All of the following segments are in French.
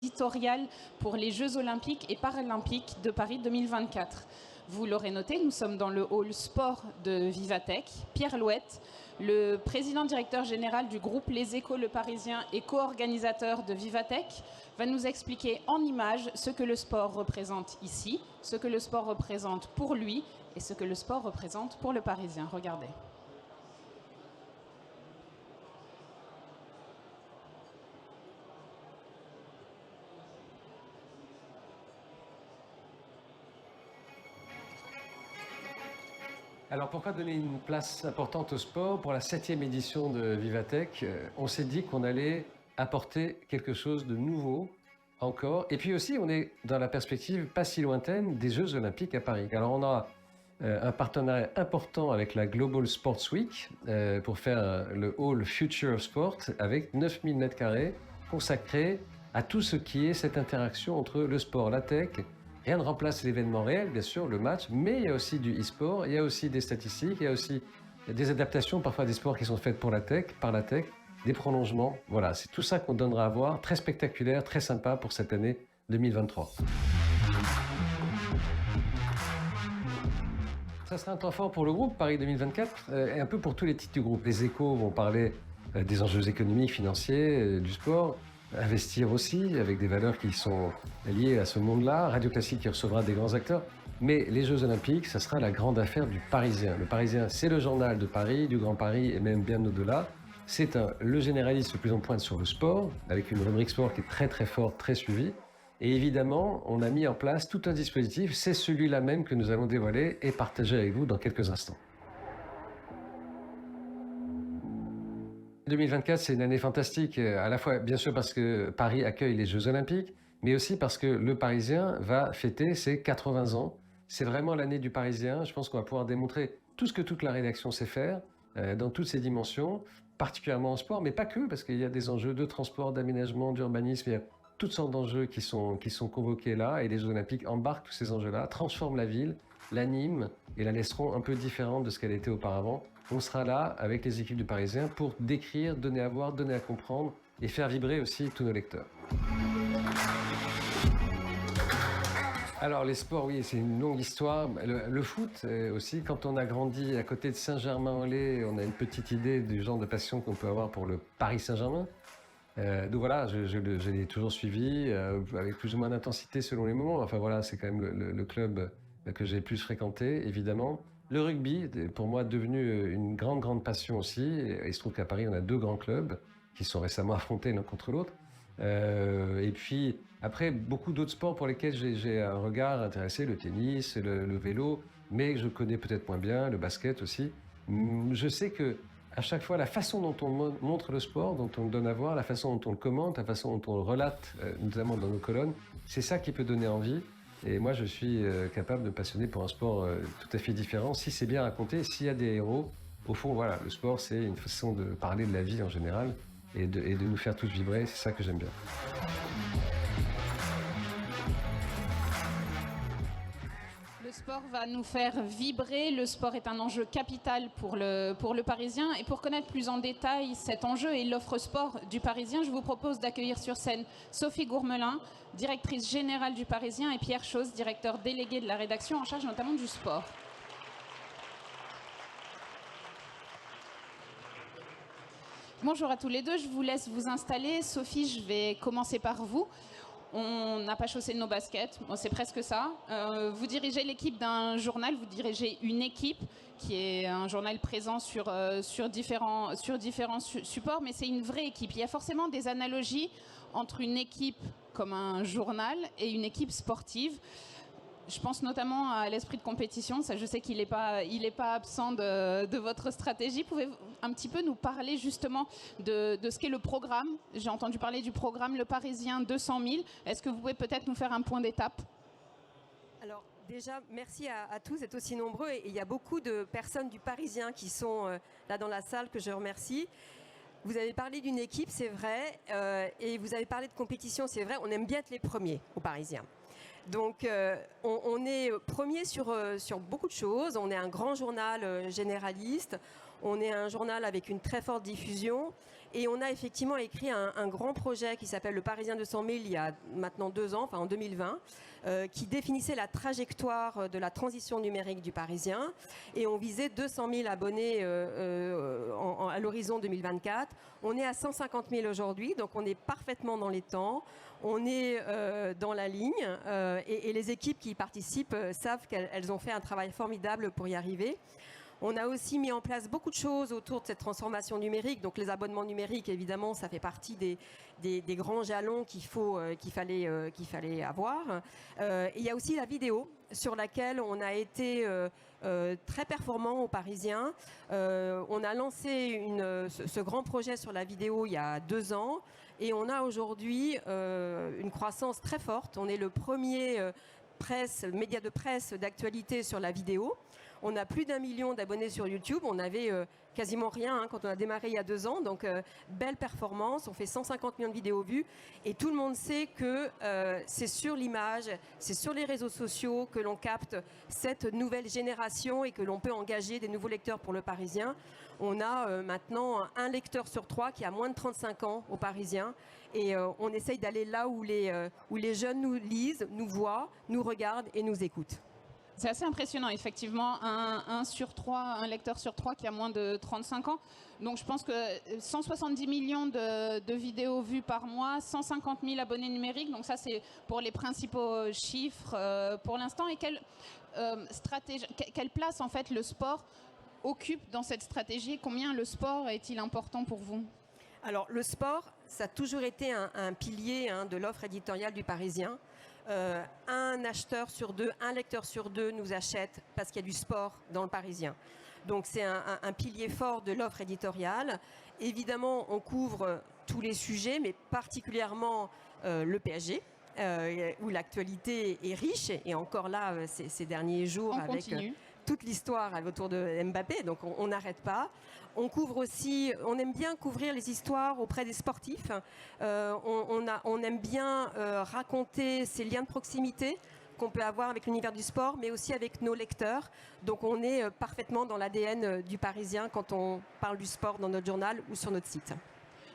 éditorial pour les Jeux Olympiques et Paralympiques de Paris 2024. Vous l'aurez noté, nous sommes dans le hall sport de Vivatech. Pierre Louette, le président directeur général du groupe Les Échos Le Parisien et co-organisateur de Vivatech, va nous expliquer en images ce que le sport représente ici, ce que le sport représente pour lui et ce que le sport représente pour le Parisien. Regardez. Alors pourquoi donner une place importante au sport? Pour la 7e édition de Vivatech, on s'est dit qu'on allait apporter quelque chose de nouveau encore. Et puis aussi, on est dans la perspective pas si lointaine des Jeux Olympiques à Paris. Alors on a un partenariat important avec la Global Sports Week pour faire le hall Future of Sport avec 9000 m² consacrés à tout ce qui est cette interaction entre le sport, la tech. Rien ne remplace l'événement réel, bien sûr, le match, mais il y a aussi du e-sport, il y a aussi des statistiques, il y a aussi des adaptations, parfois des sports qui sont faites pour la tech, par la tech, des prolongements. Voilà, c'est tout ça qu'on donnera à voir, très spectaculaire, très sympa pour cette année 2023. Ça sera un temps fort pour le groupe Paris 2024 et un peu pour tous les titres du groupe. Les Échos vont parler des enjeux économiques, financiers, du sport. Investir aussi avec des valeurs qui sont liées à ce monde-là. Radio Classique qui recevra des grands acteurs. Mais les Jeux Olympiques, ça sera la grande affaire du Parisien. Le Parisien, c'est le journal de Paris, du Grand Paris et même bien au-delà. C'est le généraliste le plus en pointe sur le sport, avec une rubrique sport qui est très très forte, très suivie. Et évidemment, on a mis en place tout un dispositif. C'est celui-là même que nous allons dévoiler et partager avec vous dans quelques instants. 2024, c'est une année fantastique, à la fois bien sûr parce que Paris accueille les Jeux Olympiques, mais aussi parce que le Parisien va fêter ses 80 ans. C'est vraiment l'année du Parisien. Je pense qu'on va pouvoir démontrer tout ce que toute la rédaction sait faire, dans toutes ses dimensions, particulièrement en sport, mais pas que, parce qu'il y a des enjeux de transport, d'aménagement, d'urbanisme, il y a toutes sortes d'enjeux qui sont convoqués là, et les Jeux Olympiques embarquent tous ces enjeux-là, transforment la ville, l'animent et la laisseront un peu différente de ce qu'elle était auparavant. On sera là avec les équipes du Parisien pour décrire, donner à voir, donner à comprendre et faire vibrer aussi tous nos lecteurs. Alors les sports, oui, c'est une longue histoire. Le foot aussi, quand on a grandi à côté de Saint-Germain-en-Laye, on a une petite idée du genre de passion qu'on peut avoir pour le Paris Saint-Germain. Donc voilà, je l'ai toujours suivi avec plus ou moins d'intensité selon les moments. Enfin voilà, c'est quand même le club que j'ai le plus fréquenté, évidemment. Le rugby, pour moi, est devenu une grande passion aussi. Et il se trouve qu'à Paris, on a 2 grands clubs qui sont récemment affrontés l'un contre l'autre. Et puis, après, beaucoup d'autres sports pour lesquels j'ai un regard intéressé, le tennis, le vélo, mais je connais peut-être moins bien, le basket aussi. Je sais que à chaque fois, la façon dont on montre le sport, dont on le donne à voir, la façon dont on le commente, la façon dont on le relate, notamment dans nos colonnes, c'est ça qui peut donner envie. Et moi, je suis capable de me passionner pour un sport tout à fait différent. Si c'est bien raconté, s'il y a des héros, au fond, voilà, le sport, c'est une façon de parler de la vie en général et de nous faire tous vibrer. C'est ça que j'aime bien. Le sport va nous faire vibrer. Le sport est un enjeu capital pour le Parisien. Et pour connaître plus en détail cet enjeu et l'offre sport du Parisien, je vous propose d'accueillir sur scène Sophie Gourmelin, directrice générale du Parisien, et Pierre Chose, directeur délégué de la rédaction en charge notamment du sport. Bonjour à tous les deux, je vous laisse vous installer. Sophie, je vais commencer par vous. On n'a pas chaussé nos baskets, bon, c'est presque ça. Vous dirigez l'équipe d'un journal, vous dirigez une équipe qui est un journal présent sur différents supports, mais c'est une vraie équipe. Il y a forcément des analogies entre une équipe comme un journal et une équipe sportive. Je pense notamment à l'esprit de compétition. Ça, je sais qu'il n'est pas absent de votre stratégie. Pouvez-vous un petit peu nous parler justement de ce qu'est le programme? J'ai entendu parler du programme Le Parisien 200 000. Est-ce que vous pouvez peut-être nous faire un point d'étape? Alors déjà, merci à tous d'être aussi nombreux. Et il y a beaucoup de personnes du Parisien qui sont là dans la salle que je remercie. Vous avez parlé d'une équipe, c'est vrai, et vous avez parlé de compétition, c'est vrai. On aime bien être les premiers au Parisien. Donc on est premier sur beaucoup de choses. On est un grand journal généraliste. On est un journal avec une très forte diffusion. Et on a effectivement écrit un grand projet qui s'appelle le Parisien 200 000 il y a maintenant 2 ans, enfin en 2020, qui définissait la trajectoire de la transition numérique du Parisien. Et on visait 200 000 abonnés à l'horizon 2024. On est à 150 000 aujourd'hui, donc on est parfaitement dans les temps. On est dans la ligne et les équipes qui y participent savent qu'elles ont fait un travail formidable pour y arriver. On a aussi mis en place beaucoup de choses autour de cette transformation numérique. Donc les abonnements numériques, évidemment, ça fait partie des grands jalons qu'il fallait avoir. Il y a aussi la vidéo sur laquelle on a été très performant aux Parisiens. On a lancé ce grand projet sur la vidéo il y a 2 ans et on a aujourd'hui une croissance très forte. On est le premier média de presse d'actualité sur la vidéo. On a plus d'1 million d'abonnés sur YouTube. On avait quasiment rien quand on a démarré il y a 2 ans. Donc, belle performance. On fait 150 millions de vidéos vues. Et tout le monde sait que c'est sur l'image, c'est sur les réseaux sociaux que l'on capte cette nouvelle génération et que l'on peut engager des nouveaux lecteurs pour le Parisien. On a maintenant 1 lecteur sur 3 qui a moins de 35 ans au Parisien. Et on essaye d'aller là où les jeunes nous lisent, nous voient, nous regardent et nous écoutent. C'est assez impressionnant, effectivement, un lecteur sur 3 qui a moins de 35 ans. Donc je pense que 170 millions de vidéos vues par mois, 150 000 abonnés numériques. Donc ça, c'est pour les principaux chiffres pour l'instant. Et quelle place, en fait, le sport occupe dans cette stratégie? Combien le sport est-il important pour vous? Alors, le sport, ça a toujours été un pilier de l'offre éditoriale du Parisien. Un acheteur sur 2, un lecteur sur 2 nous achète parce qu'il y a du sport dans le Parisien. Donc c'est un pilier fort de l'offre éditoriale. Évidemment, on couvre tous les sujets, mais particulièrement le PSG, où l'actualité est riche. Et encore là, ces derniers jours, avec toute l'histoire autour de Mbappé, donc on n'arrête pas. On couvre aussi, on aime bien couvrir les histoires auprès des sportifs. On aime bien raconter ces liens de proximité qu'on peut avoir avec l'univers du sport, mais aussi avec nos lecteurs. Donc on est parfaitement dans l'ADN du Parisien quand on parle du sport dans notre journal ou sur notre site.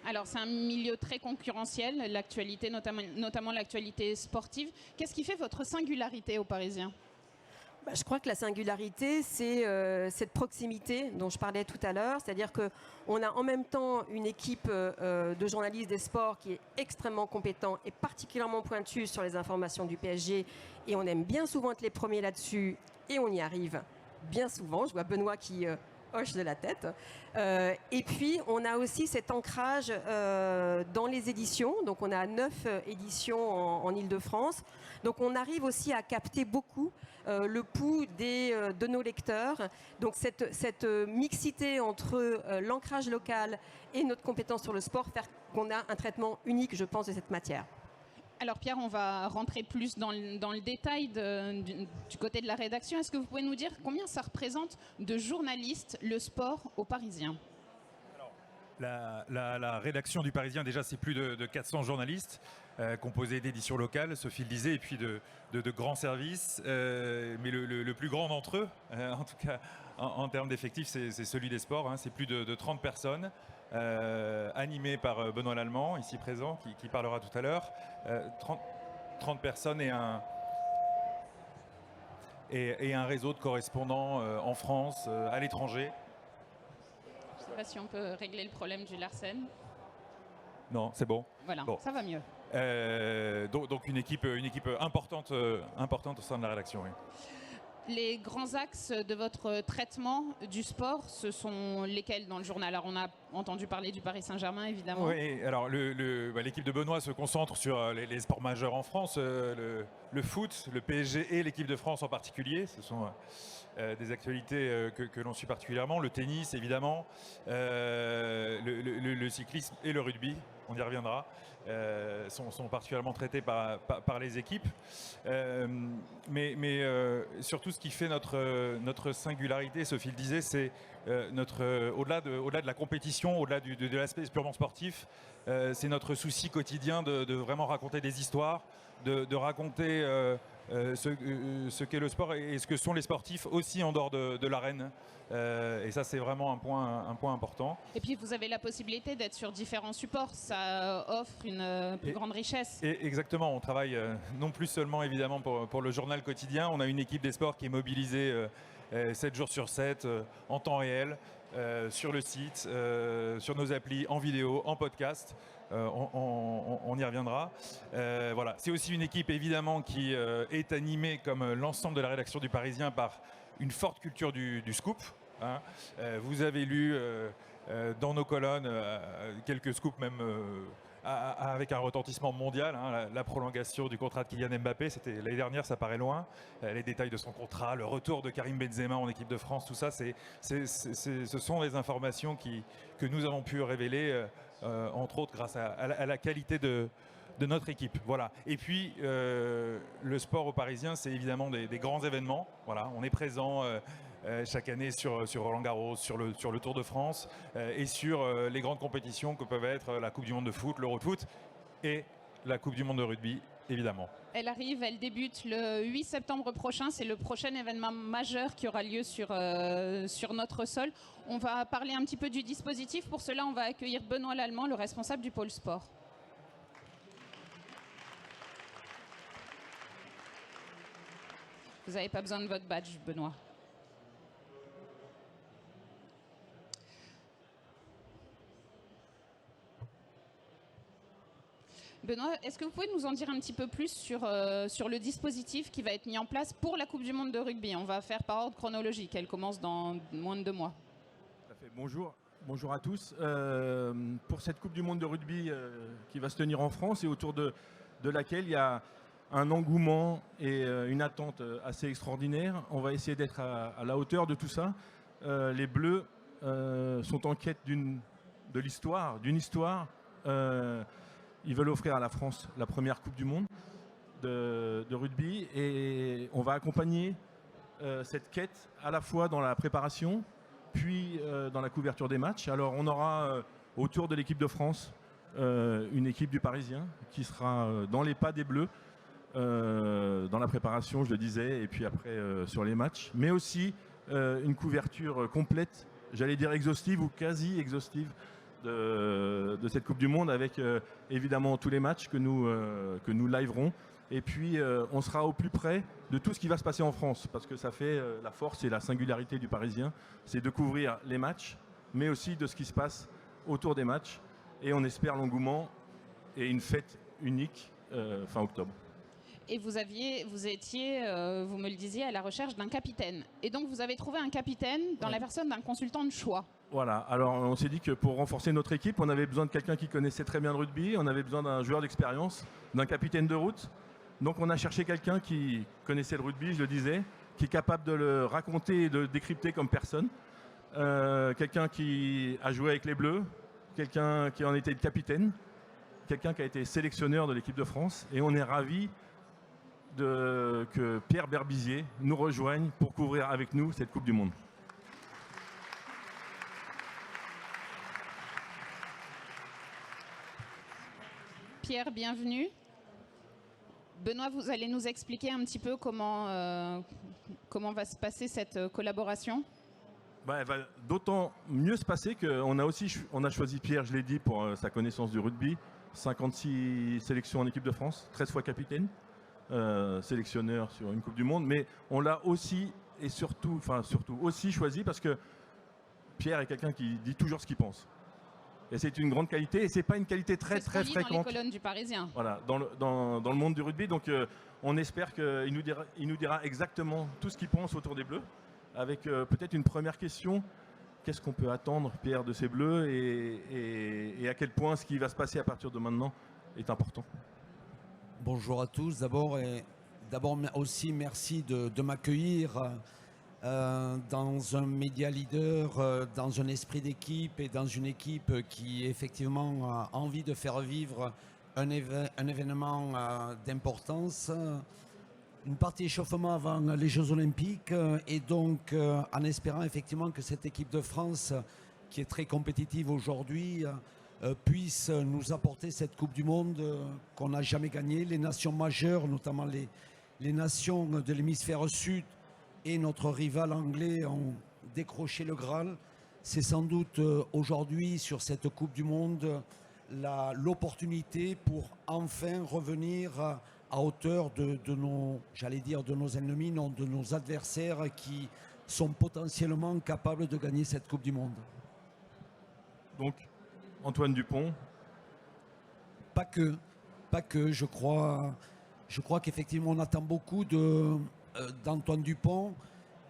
Alors c'est un milieu très concurrentiel, l'actualité, notamment l'actualité sportive. Qu'est-ce qui fait votre singularité au Parisien ? Je crois que la singularité, c'est cette proximité dont je parlais tout à l'heure. C'est-à-dire qu'on a en même temps une équipe de journalistes des sports qui est extrêmement compétent et particulièrement pointue sur les informations du PSG. Et on aime bien souvent être les premiers là-dessus et on y arrive bien souvent. Je vois Benoît qui hoche de la tête. Et puis, on a aussi cet ancrage dans les éditions. Donc, on a 9 éditions en Île-de-France. Donc, on arrive aussi à capter beaucoup le pouls de nos lecteurs. Donc, cette mixité entre l'ancrage local et notre compétence sur le sport fait qu'on a un traitement unique, je pense, de cette matière. Alors Pierre, on va rentrer plus dans le détail du côté de la rédaction. Est-ce que vous pouvez nous dire combien ça représente de journalistes, le sport, au Parisien ? La rédaction du Parisien, déjà, c'est plus de 400 journalistes, composés d'éditions locales, Sophie le disait, et puis de grands services. Mais le plus grand d'entre eux, en tout cas en termes d'effectifs, c'est celui des sports. C'est plus de 30 personnes. Animé par Benoît Lallemand, ici présent, qui parlera tout à l'heure. 30 personnes et un réseau de correspondants en France, à l'étranger. Je ne sais pas si on peut régler le problème du Larsen. Non, c'est bon. Voilà, bon. Ça va mieux. Donc une équipe importante au sein de la rédaction. Oui. Les grands axes de votre traitement du sport, ce sont lesquels dans le journal? Alors on a entendu parler du Paris Saint-Germain, évidemment. Oui, alors l'équipe de Benoît se concentre sur les sports majeurs en France, le foot, le PSG et l'équipe de France en particulier. Ce sont des actualités que l'on suit particulièrement. Le tennis, évidemment, le cyclisme et le rugby, on y reviendra. Sont particulièrement traités par les équipes. Mais surtout, ce qui fait notre singularité, Sophie le disait, c'est au-delà de la compétition, au-delà de l'aspect purement sportif, c'est notre souci quotidien de vraiment raconter des histoires, de raconter ce qu'est le sport et ce que sont les sportifs aussi en dehors de l'arène. Et ça, c'est vraiment un point important. Et puis, vous avez la possibilité d'être sur différents supports. Ça offre une plus grande richesse. Et exactement. On travaille non plus seulement, évidemment, pour le journal quotidien. On a une équipe des sports qui est mobilisée 7 jours sur 7, en temps réel, sur le site, sur nos applis, en vidéo, en podcast. On y reviendra. Voilà. C'est aussi une équipe, évidemment, qui est animée, comme l'ensemble de la rédaction du Parisien, par une forte culture du scoop. Hein. Vous avez lu dans nos colonnes quelques scoops même avec un retentissement mondial, hein, la prolongation du contrat de Kylian Mbappé, c'était l'année dernière, ça paraît loin. Les détails de son contrat, le retour de Karim Benzema en équipe de France, tout ça, ce sont des informations que nous avons pu révéler, entre autres grâce à la qualité de notre équipe. Voilà. Et puis, le sport au Parisien, c'est évidemment des grands événements. Voilà. On est présent chaque année sur Roland-Garros, sur le Tour de France et sur les grandes compétitions que peuvent être la Coupe du Monde de foot, l'Euro de foot et la Coupe du Monde de rugby, évidemment. Elle arrive, elle débute le 8 septembre prochain. C'est le prochain événement majeur qui aura lieu sur notre sol. On va parler un petit peu du dispositif. Pour cela, on va accueillir Benoît Lallemand, le responsable du pôle sport. Vous n'avez pas besoin de votre badge, Benoît. Benoît, est-ce que vous pouvez nous en dire un petit peu plus sur le dispositif qui va être mis en place pour la Coupe du Monde de rugby? On va faire par ordre chronologique, elle commence dans moins de 2 mois. Tout à fait. Bonjour à tous. Pour cette Coupe du Monde de rugby qui va se tenir en France et autour de laquelle il y a un engouement et une attente assez extraordinaire, on va essayer d'être à la hauteur de tout ça. Les Bleus sont en quête d'une histoire. Ils veulent offrir à la France la première Coupe du Monde de rugby et on va accompagner cette quête à la fois dans la préparation puis dans la couverture des matchs. Alors on aura autour de l'équipe de France une équipe du Parisien qui sera dans les pas des Bleus dans la préparation, je le disais, et puis après sur les matchs, mais aussi une couverture complète, j'allais dire exhaustive ou quasi exhaustive de cette Coupe du Monde avec évidemment tous les matchs que nous liverons. Et puis on sera au plus près de tout ce qui va se passer en France parce que ça fait la force et la singularité du Parisien, c'est de couvrir les matchs mais aussi de ce qui se passe autour des matchs et on espère l'engouement et une fête unique fin octobre. Et vous étiez, vous me le disiez, à la recherche d'un capitaine. Et donc vous avez trouvé un capitaine dans la personne d'un consultant de choix. Voilà, alors on s'est dit que pour renforcer notre équipe, on avait besoin de quelqu'un qui connaissait très bien le rugby, on avait besoin d'un joueur d'expérience, d'un capitaine de route. Donc on a cherché quelqu'un qui connaissait le rugby, je le disais, qui est capable de le raconter et de le décrypter comme personne. Quelqu'un qui a joué avec les Bleus, quelqu'un qui en était le capitaine, quelqu'un qui a été sélectionneur de l'équipe de France. Et on est ravis que Pierre Berbizier nous rejoigne pour couvrir avec nous cette Coupe du Monde. Pierre, bienvenue. Benoît, vous allez nous expliquer un petit peu comment va se passer cette collaboration? Elle va d'autant mieux se passer qu'on a choisi Pierre, je l'ai dit, pour sa connaissance du rugby. 56 sélections en équipe de France, 13 fois capitaine, sélectionneur sur une Coupe du Monde. Mais on l'a aussi et surtout aussi choisi parce que Pierre est quelqu'un qui dit toujours ce qu'il pense. Et c'est une grande qualité et c'est pas une qualité très fréquente. Dans les colonnes du Parisien. Voilà, dans le monde du rugby. Donc on espère qu'il nous dira exactement tout ce qu'il pense autour des Bleus. Avec peut-être une première question. Qu'est-ce qu'on peut attendre, Pierre, de ces Bleus et à quel point ce qui va se passer à partir de maintenant est important? Bonjour à tous. D'abord aussi merci de m'accueillir dans un média leader, dans un esprit d'équipe et dans une équipe qui effectivement a envie de faire vivre un événement d'importance. Une partie échauffement avant les Jeux Olympiques et donc en espérant effectivement que cette équipe de France qui est très compétitive aujourd'hui puisse nous apporter cette Coupe du Monde qu'on n'a jamais gagnée. Les nations majeures, notamment les nations de l'hémisphère sud et notre rival anglais ont décroché le Graal. C'est sans doute aujourd'hui, sur cette Coupe du Monde, l'opportunité pour enfin revenir à hauteur de nos ennemis, non, de nos adversaires qui sont potentiellement capables de gagner cette Coupe du Monde. Donc, Antoine Dupont. Pas que, je crois qu'effectivement on attend beaucoup d'Antoine Dupont,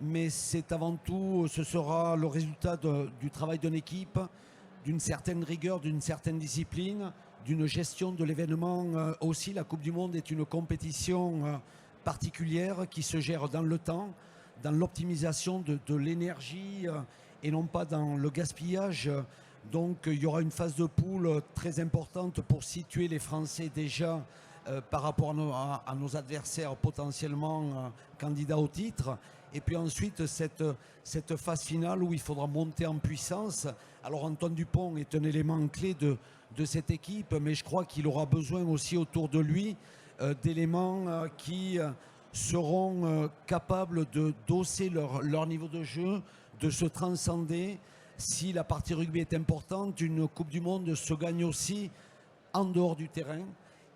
mais c'est avant tout, ce sera le résultat du travail d'une équipe, d'une certaine rigueur, d'une certaine discipline, d'une gestion de l'événement aussi. La Coupe du Monde est une compétition particulière qui se gère dans le temps, dans l'optimisation de l'énergie et non pas dans le gaspillage. Donc il y aura une phase de poule très importante pour situer les Français déjà par rapport à nos adversaires potentiellement candidats au titre. Et puis ensuite cette phase finale où il faudra monter en puissance. Alors Antoine Dupont est un élément clé de cette équipe, mais je crois qu'il aura besoin aussi autour de lui d'éléments qui seront capables de d'hausser leur niveau de jeu, de se transcender. Si la partie rugby est importante, une Coupe du Monde se gagne aussi en dehors du terrain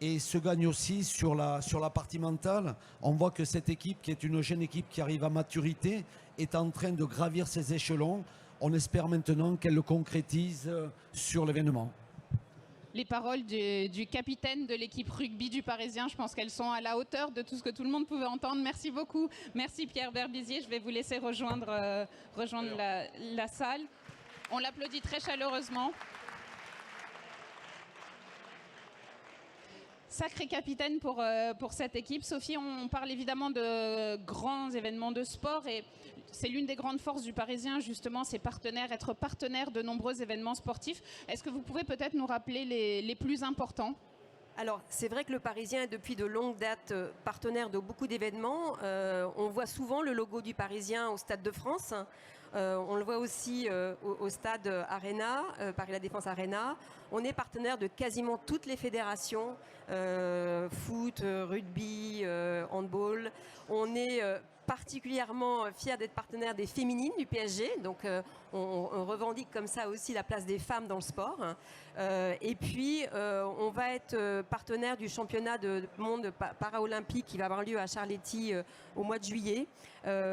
et se gagne aussi sur la partie mentale. On voit que cette équipe, qui est une jeune équipe qui arrive à maturité, est en train de gravir ses échelons. On espère maintenant qu'elle le concrétise sur l'événement. Les paroles du capitaine de l'équipe rugby du Parisien, je pense qu'elles sont à la hauteur de tout ce que tout le monde pouvait entendre. Merci beaucoup. Merci Pierre Berbizier. Je vais vous laisser rejoindre la salle. On l'applaudit très chaleureusement. Sacré capitaine pour cette équipe. Sophie, on parle évidemment de grands événements de sport et c'est l'une des grandes forces du Parisien, justement, c'est être partenaire de nombreux événements sportifs. Est-ce que vous pouvez peut-être nous rappeler les plus importants ? Alors, c'est vrai que le Parisien est depuis de longue date partenaire de beaucoup d'événements. On voit souvent le logo du Parisien au Stade de France. On le voit aussi au stade Arena, Paris La Défense Arena. On est partenaire de quasiment toutes les fédérations, foot, rugby, handball. On est particulièrement fiers d'être partenaire des féminines du PSG. Donc on revendique comme ça aussi la place des femmes dans le sport. Et puis on va être partenaire du championnat du monde paraolympique qui va avoir lieu à Charletti au mois de juillet.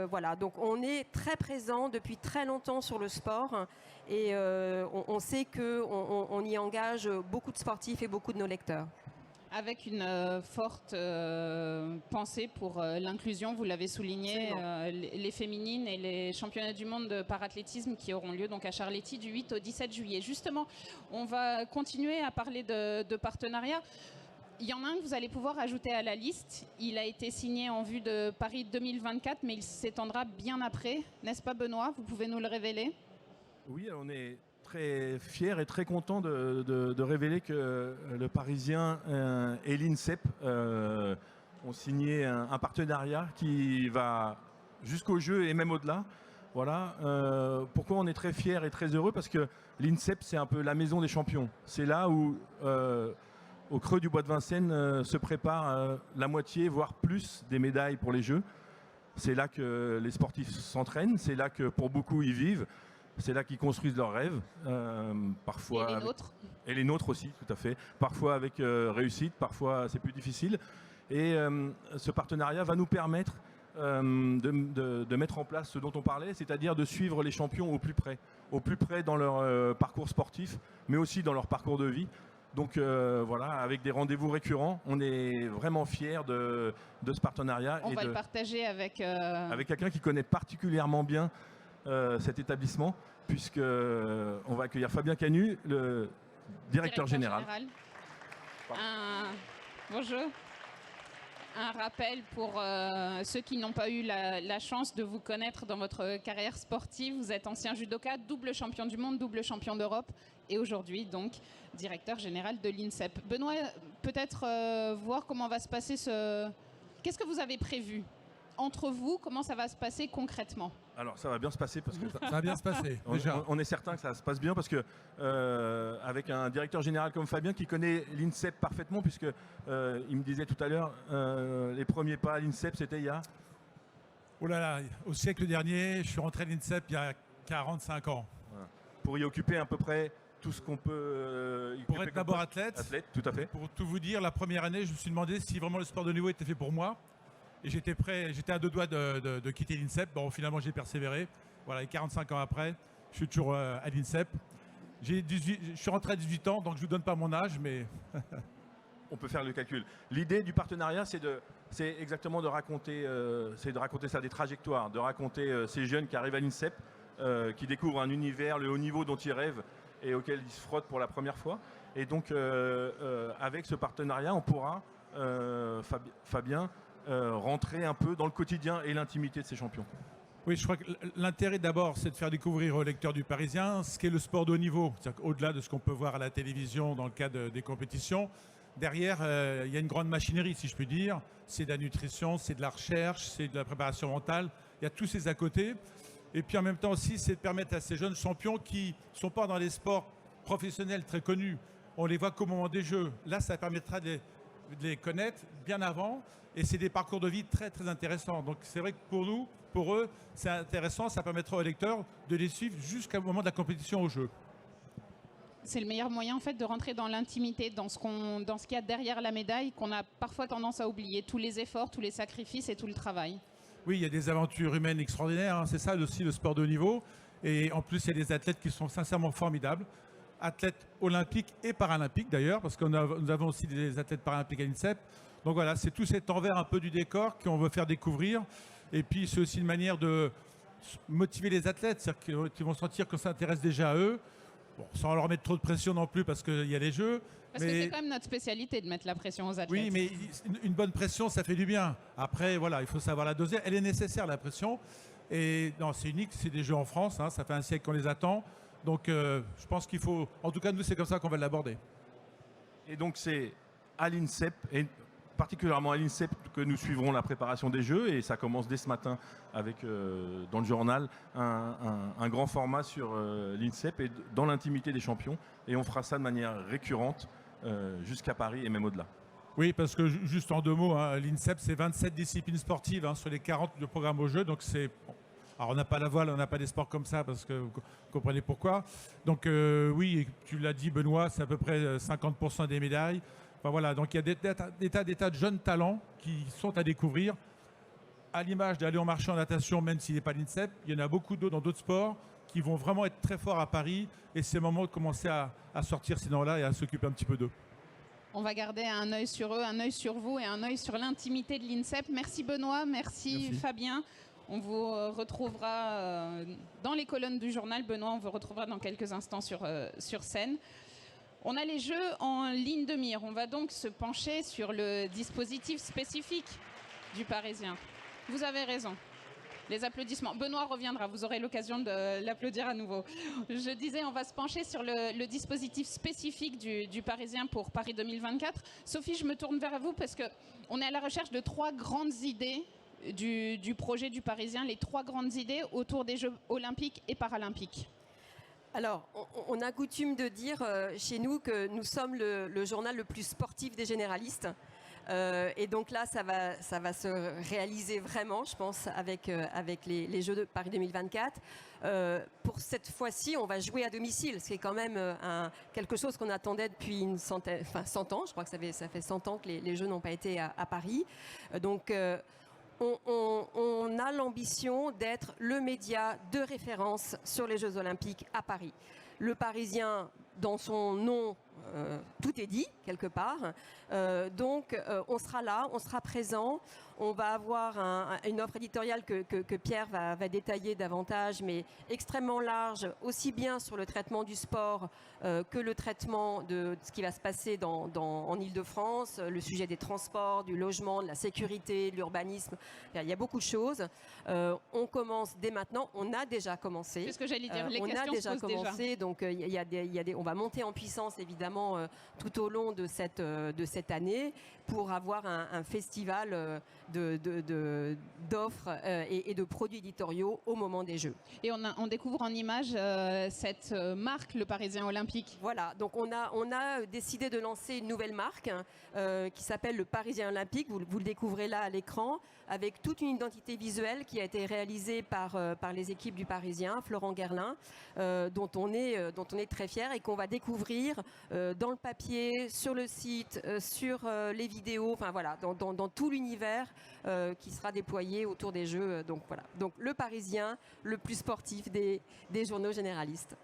Voilà, donc on est très présent depuis très longtemps sur le sport et on sait qu'on y engage beaucoup de sportifs et beaucoup de nos lecteurs. Avec une forte pensée pour l'inclusion, vous l'avez souligné, les féminines et les championnats du monde de parathlétisme qui auront lieu donc à Charletti du 8 au 17 juillet. Justement, on va continuer à parler de partenariat. Il y en a un que vous allez pouvoir ajouter à la liste. Il a été signé en vue de Paris 2024, mais il s'étendra bien après. N'est-ce pas Benoît? Vous pouvez nous le révéler? Oui, on est très fiers et très contents de révéler que le Parisien et l'INSEP ont signé un partenariat qui va jusqu'au jeu et même au-delà. Voilà. Pourquoi on est très fiers et très heureux? Parce que l'INSEP, c'est un peu la maison des champions. C'est là où, au creux du bois de Vincennes, se prépare la moitié, voire plus, des médailles pour les Jeux. C'est là que les sportifs s'entraînent, c'est là que pour beaucoup ils vivent. C'est là qu'ils construisent leurs rêves, parfois. Et les nôtres. Et les nôtres aussi, tout à fait. Parfois avec réussite, parfois c'est plus difficile. Et ce partenariat va nous permettre de mettre en place ce dont on parlait, c'est-à-dire de suivre les champions au plus près dans leur parcours sportif, mais aussi dans leur parcours de vie. Donc voilà, avec des rendez-vous récurrents, on est vraiment fiers de ce partenariat. On va le partager avec quelqu'un qui connaît particulièrement bien cet établissement, puisqu'on va accueillir Fabien Canu, le directeur général. Bonjour. Un rappel pour ceux qui n'ont pas eu la chance de vous connaître dans votre carrière sportive. Vous êtes ancien judoka, double champion du monde, double champion d'Europe et aujourd'hui donc directeur général de l'INSEP. Benoît, peut-être voir comment va se passer Qu'est-ce que vous avez prévu entre vous? Comment ça va se passer concrètement? Alors ça va bien se passer parce que Ça va bien se passer, déjà. on est certain que ça se passe bien parce que avec un directeur général comme Fabien qui connaît l'INSEP parfaitement puisque il me disait tout à l'heure les premiers pas à l'INSEP c'était il y a... Oh là là, au siècle dernier, je suis rentré à l'INSEP il y a 45 ans. Voilà. Pour y occuper à peu près tout ce qu'on peut... y Pour occuper être comme d'abord poste. athlète, Athlète, tout à fait. pour tout vous dire, la première année, je me suis demandé si vraiment le sport de haut niveau était fait pour moi. Et j'étais prêt, j'étais à 2 doigts de quitter l'INSEP. Bon, finalement, j'ai persévéré. Voilà, et 45 ans après, je suis toujours à l'INSEP. Je suis rentré à 18 ans, donc je ne vous donne pas mon âge, mais... On peut faire le calcul. L'idée du partenariat, c'est exactement de raconter ça, des trajectoires, de raconter ces jeunes qui arrivent à l'INSEP, qui découvrent un univers, le haut niveau dont ils rêvent et auquel ils se frottent pour la première fois. Et donc, avec ce partenariat, on pourra, Fabien, rentrer un peu dans le quotidien et l'intimité de ces champions. Oui, je crois que l'intérêt d'abord, c'est de faire découvrir aux lecteurs du Parisien ce qu'est le sport de haut niveau. C'est-à-dire au-delà de ce qu'on peut voir à la télévision dans le cadre des compétitions, derrière, il y a une grande machinerie, si je puis dire. C'est de la nutrition, c'est de la recherche, c'est de la préparation mentale. Il y a tous ces à côté. Et puis en même temps aussi, c'est de permettre à ces jeunes champions qui ne sont pas dans les sports professionnels très connus, on les voit qu'au moment des Jeux. Là, ça permettra de les connaître bien avant. Et c'est des parcours de vie très, très intéressants. Donc c'est vrai que pour nous, pour eux, c'est intéressant. Ça permettra aux lecteurs de les suivre jusqu'au moment de la compétition aux Jeux. C'est le meilleur moyen en fait de rentrer dans l'intimité, dans ce qu'il y a derrière la médaille, qu'on a parfois tendance à oublier, tous les efforts, tous les sacrifices et tout le travail. Oui, il y a des aventures humaines extraordinaires, hein. C'est ça aussi le sport de haut niveau. Et en plus, il y a des athlètes qui sont sincèrement formidables. Athlètes olympiques et paralympiques d'ailleurs, parce que nous avons aussi des athlètes paralympiques à l'INSEP. Donc voilà, c'est tout cet envers un peu du décor qu'on veut faire découvrir. Et puis c'est aussi une manière de motiver les athlètes, c'est-à-dire qu'ils vont sentir qu'on s'intéresse déjà à eux. Bon, sans leur mettre trop de pression non plus parce qu'il y a les Jeux. Parce que c'est quand même notre spécialité de mettre la pression aux athlètes. Oui, mais une bonne pression, ça fait du bien. Après, voilà, il faut savoir la doser. Elle est nécessaire, la pression. Et non, c'est unique, c'est des Jeux en France, hein, ça fait un siècle qu'on les attend. Donc je pense qu'il faut... En tout cas, nous, c'est comme ça qu'on va l'aborder. Et donc c'est à l'INSEP, et particulièrement à l'INSEP, que nous suivrons la préparation des Jeux. Et ça commence dès ce matin avec, dans le journal, un grand format sur l'INSEP et dans l'intimité des champions. Et on fera ça de manière récurrente jusqu'à Paris et même au-delà. Oui, parce que juste en 2 mots, hein, l'INSEP, c'est 27 disciplines sportives hein, sur les 40 du programme aux Jeux. Donc c'est... Alors on n'a pas la voile, on n'a pas des sports comme ça, parce que vous comprenez pourquoi. Donc oui, tu l'as dit Benoît, c'est à peu près 50% des médailles. Enfin, voilà, donc il y a des tas de jeunes talents qui sont à découvrir. À l'image d'aller en marché en natation, même s'il n'est pas l'INSEP, il y en a beaucoup d'autres dans d'autres sports qui vont vraiment être très forts à Paris. Et c'est le moment de commencer à sortir ces noms-là et à s'occuper un petit peu d'eux. On va garder un œil sur eux, un œil sur vous et un œil sur l'intimité de l'INSEP. Merci Benoît, merci. Fabien. On vous retrouvera dans les colonnes du journal. Benoît, on vous retrouvera dans quelques instants sur scène. On a les Jeux en ligne de mire. On va donc se pencher sur le dispositif spécifique du Parisien. Vous avez raison. Les applaudissements. Benoît reviendra, vous aurez l'occasion de l'applaudir à nouveau. Je disais, on va se pencher sur le dispositif spécifique du Parisien pour Paris 2024. Sophie, je me tourne vers vous parce qu'on est à la recherche de 3 grandes idées du projet du Parisien, les 3 grandes idées autour des Jeux olympiques et paralympiques. Alors, on a coutume de dire chez nous que nous sommes le journal le plus sportif des généralistes. Et donc là, ça va se réaliser vraiment, je pense, avec les Jeux de Paris 2024. Pour cette fois-ci, on va jouer à domicile, ce qui est quand même quelque chose qu'on attendait depuis 100 ans. Je crois que ça fait 100 ans que les Jeux n'ont pas été à Paris. Donc, on a l'ambition d'être le média de référence sur les Jeux Olympiques à Paris. Le Parisien, dans son nom, tout est dit, quelque part. Donc, on sera là, on sera présent. On va avoir une offre éditoriale que Pierre va détailler davantage, mais extrêmement large, aussi bien sur le traitement du sport que le traitement de ce qui va se passer en Ile-de-France, le sujet des transports, du logement, de la sécurité, de l'urbanisme. Il y a beaucoup de choses. On commence dès maintenant. On a déjà commencé. C'est ce que j'allais dire. Les on questions a déjà se posent commencé. Donc, on va monter en puissance, évidemment. évidemment tout au long de cette année pour avoir un festival d'offres et de produits éditoriaux au moment des Jeux. Et on découvre en images cette marque, le Parisien Olympique. Voilà, donc on a décidé de lancer une nouvelle marque qui s'appelle le Parisien Olympique. Vous le découvrez là à l'écran, avec toute une identité visuelle qui a été réalisée par les équipes du Parisien, Florent Guerlain, dont on est très fiers et qu'on va découvrir dans le papier, sur le site, sur les vidéos, enfin voilà, dans tout l'univers qui sera déployé autour des Jeux. Donc voilà, donc le Parisien, le plus sportif des journaux généralistes.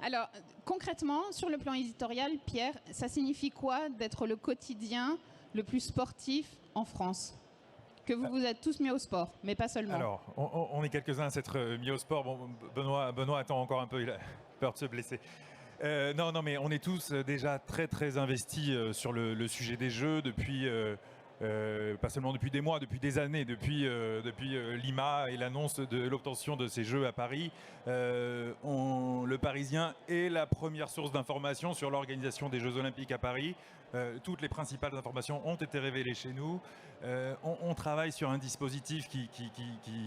Alors concrètement, sur le plan éditorial, Pierre, ça signifie quoi d'être le quotidien le plus sportif en France ? Que vous vous êtes tous mis au sport, mais pas seulement. Alors, on est quelques-uns à s'être mis au sport. Bon, Benoît attend encore un peu, il a peur de se blesser. Non, mais on est tous déjà très très investis sur le sujet des Jeux depuis, pas seulement depuis des mois, depuis des années, depuis Lima et l'annonce de l'obtention de ces Jeux à Paris. Le Parisien est la première source d'information sur l'organisation des Jeux Olympiques à Paris. Toutes les principales informations ont été révélées chez nous. On travaille sur un dispositif qui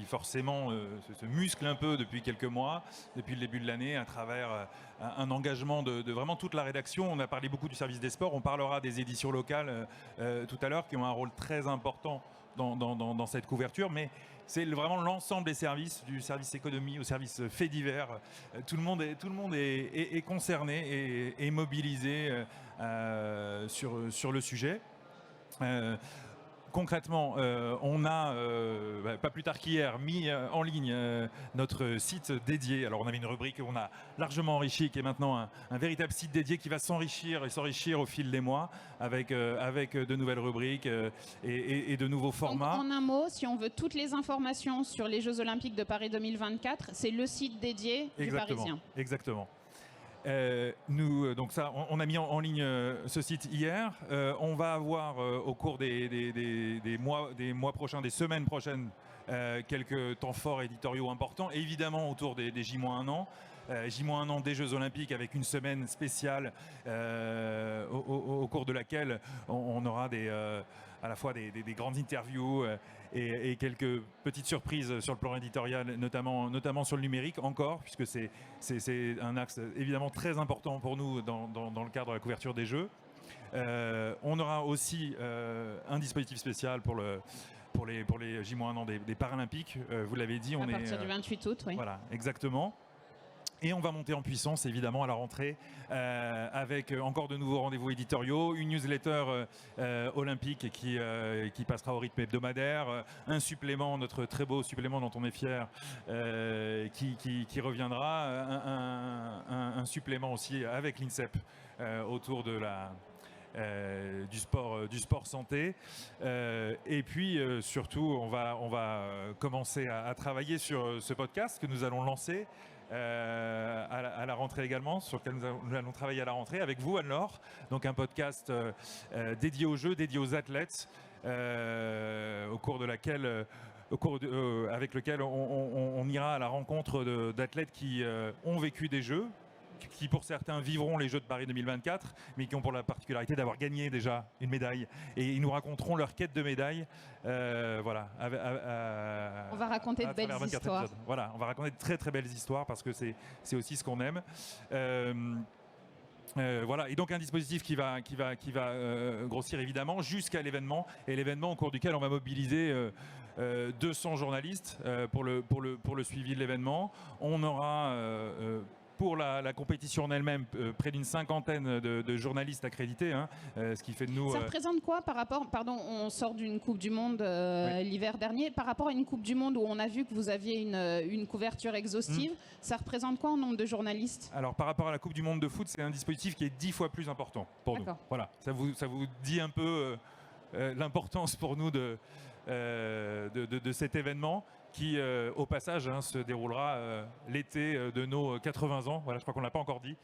forcément se muscle un peu depuis quelques mois, depuis le début de l'année, à travers un engagement de vraiment toute la rédaction. On a parlé beaucoup du service des sports, on parlera des éditions locales tout à l'heure, qui ont un rôle très important dans cette couverture, mais c'est vraiment l'ensemble des services, du service économie au service faits divers. Tout le monde est concerné et mobilisé sur le sujet. Concrètement, on a, pas plus tard qu'hier, mis en ligne notre site dédié. Alors on avait une rubrique qu'on a largement enrichie, qui est maintenant un véritable site dédié qui va s'enrichir au fil des mois avec de nouvelles rubriques et de nouveaux formats. Donc, en un mot, si on veut toutes les informations sur les Jeux Olympiques de Paris 2024, c'est le site dédié du Parisien. Exactement. Donc ça, on a mis en ligne ce site hier. On va avoir au cours des mois prochains, des semaines prochaines, quelques temps forts éditoriaux importants, évidemment autour des J-1 an. J-1 an des Jeux Olympiques, avec une semaine spéciale au cours de laquelle on aura à la fois des grandes interviews et quelques petites surprises sur le plan éditorial, notamment sur le numérique encore, puisque c'est un axe évidemment très important pour nous dans le cadre de la couverture des Jeux. On aura aussi un dispositif spécial pour les J-1 an des Paralympiques. Vous l'avez dit, à partir du 28 août, oui. Voilà, exactement. Et on va monter en puissance évidemment à la rentrée avec encore de nouveaux rendez-vous éditoriaux, une newsletter olympique qui passera au rythme hebdomadaire, un supplément, notre très beau supplément dont on est fier, qui reviendra, un supplément aussi avec l'INSEP autour de du sport santé, et puis surtout on va commencer à travailler sur ce podcast que nous allons lancer à la rentrée également, sur lequel nous allons travailler à la rentrée avec vous, Anne-Laure. Donc un podcast dédié aux Jeux, dédié aux athlètes, avec lequel on ira à la rencontre d'athlètes qui ont vécu des Jeux, qui pour certains vivront les Jeux de Paris 2024, mais qui ont pour la particularité d'avoir gagné déjà une médaille. Et ils nous raconteront leur quête de médaille. Voilà. On va raconter de belles histoires. Épisodes. Voilà, on va raconter de très très belles histoires parce que c'est aussi ce qu'on aime. Voilà, et donc un dispositif qui va grossir évidemment jusqu'à l'événement, et l'événement au cours duquel on va mobiliser 200 journalistes pour le suivi de l'événement. On aura pour la compétition en elle-même, près d'une cinquantaine de journalistes accrédités, ce qui fait de nous... Ça représente quoi par rapport... Pardon, on sort d'une Coupe du Monde l'hiver dernier. Par rapport à une Coupe du Monde où on a vu que vous aviez une couverture exhaustive, ça représente quoi en nombre de journalistes? Alors, par rapport à la Coupe du Monde de foot, c'est un dispositif qui est 10 fois plus important pour nous. Voilà, ça vous dit un peu l'importance pour nous de cet événement qui, au passage, se déroulera l'été de nos 80 ans. Voilà, je crois qu'on ne l'a pas encore dit.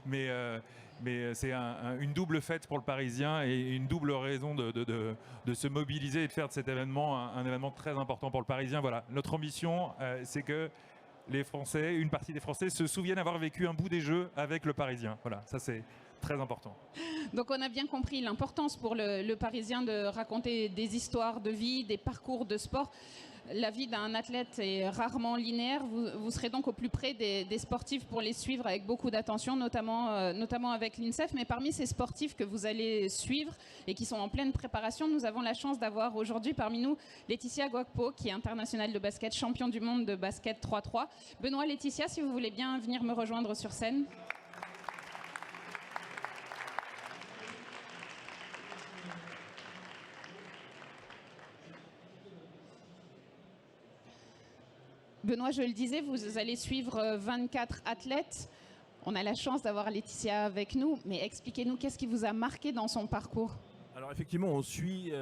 mais c'est une double fête pour le Parisien et une double raison de se mobiliser et de faire de cet événement un événement très important pour le Parisien. Voilà, notre ambition, c'est que les Français, une partie des Français, se souviennent avoir vécu un bout des Jeux avec le Parisien. Voilà, ça c'est très important. Donc on a bien compris l'importance pour le Parisien de raconter des histoires de vie, des parcours de sport. La vie d'un athlète est rarement linéaire. Vous serez donc au plus près des sportifs pour les suivre avec beaucoup d'attention, notamment avec l'INSEF. Mais parmi ces sportifs que vous allez suivre et qui sont en pleine préparation, nous avons la chance d'avoir aujourd'hui parmi nous Laetitia Gouakpo, qui est internationale de basket, champion du monde de basket 3-3. Benoît, Laetitia, si vous voulez bien venir me rejoindre sur scène. Benoît, je le disais, vous allez suivre 24 athlètes. On a la chance d'avoir Laetitia avec nous, mais expliquez-nous qu'est-ce qui vous a marqué dans son parcours? Alors effectivement, on suit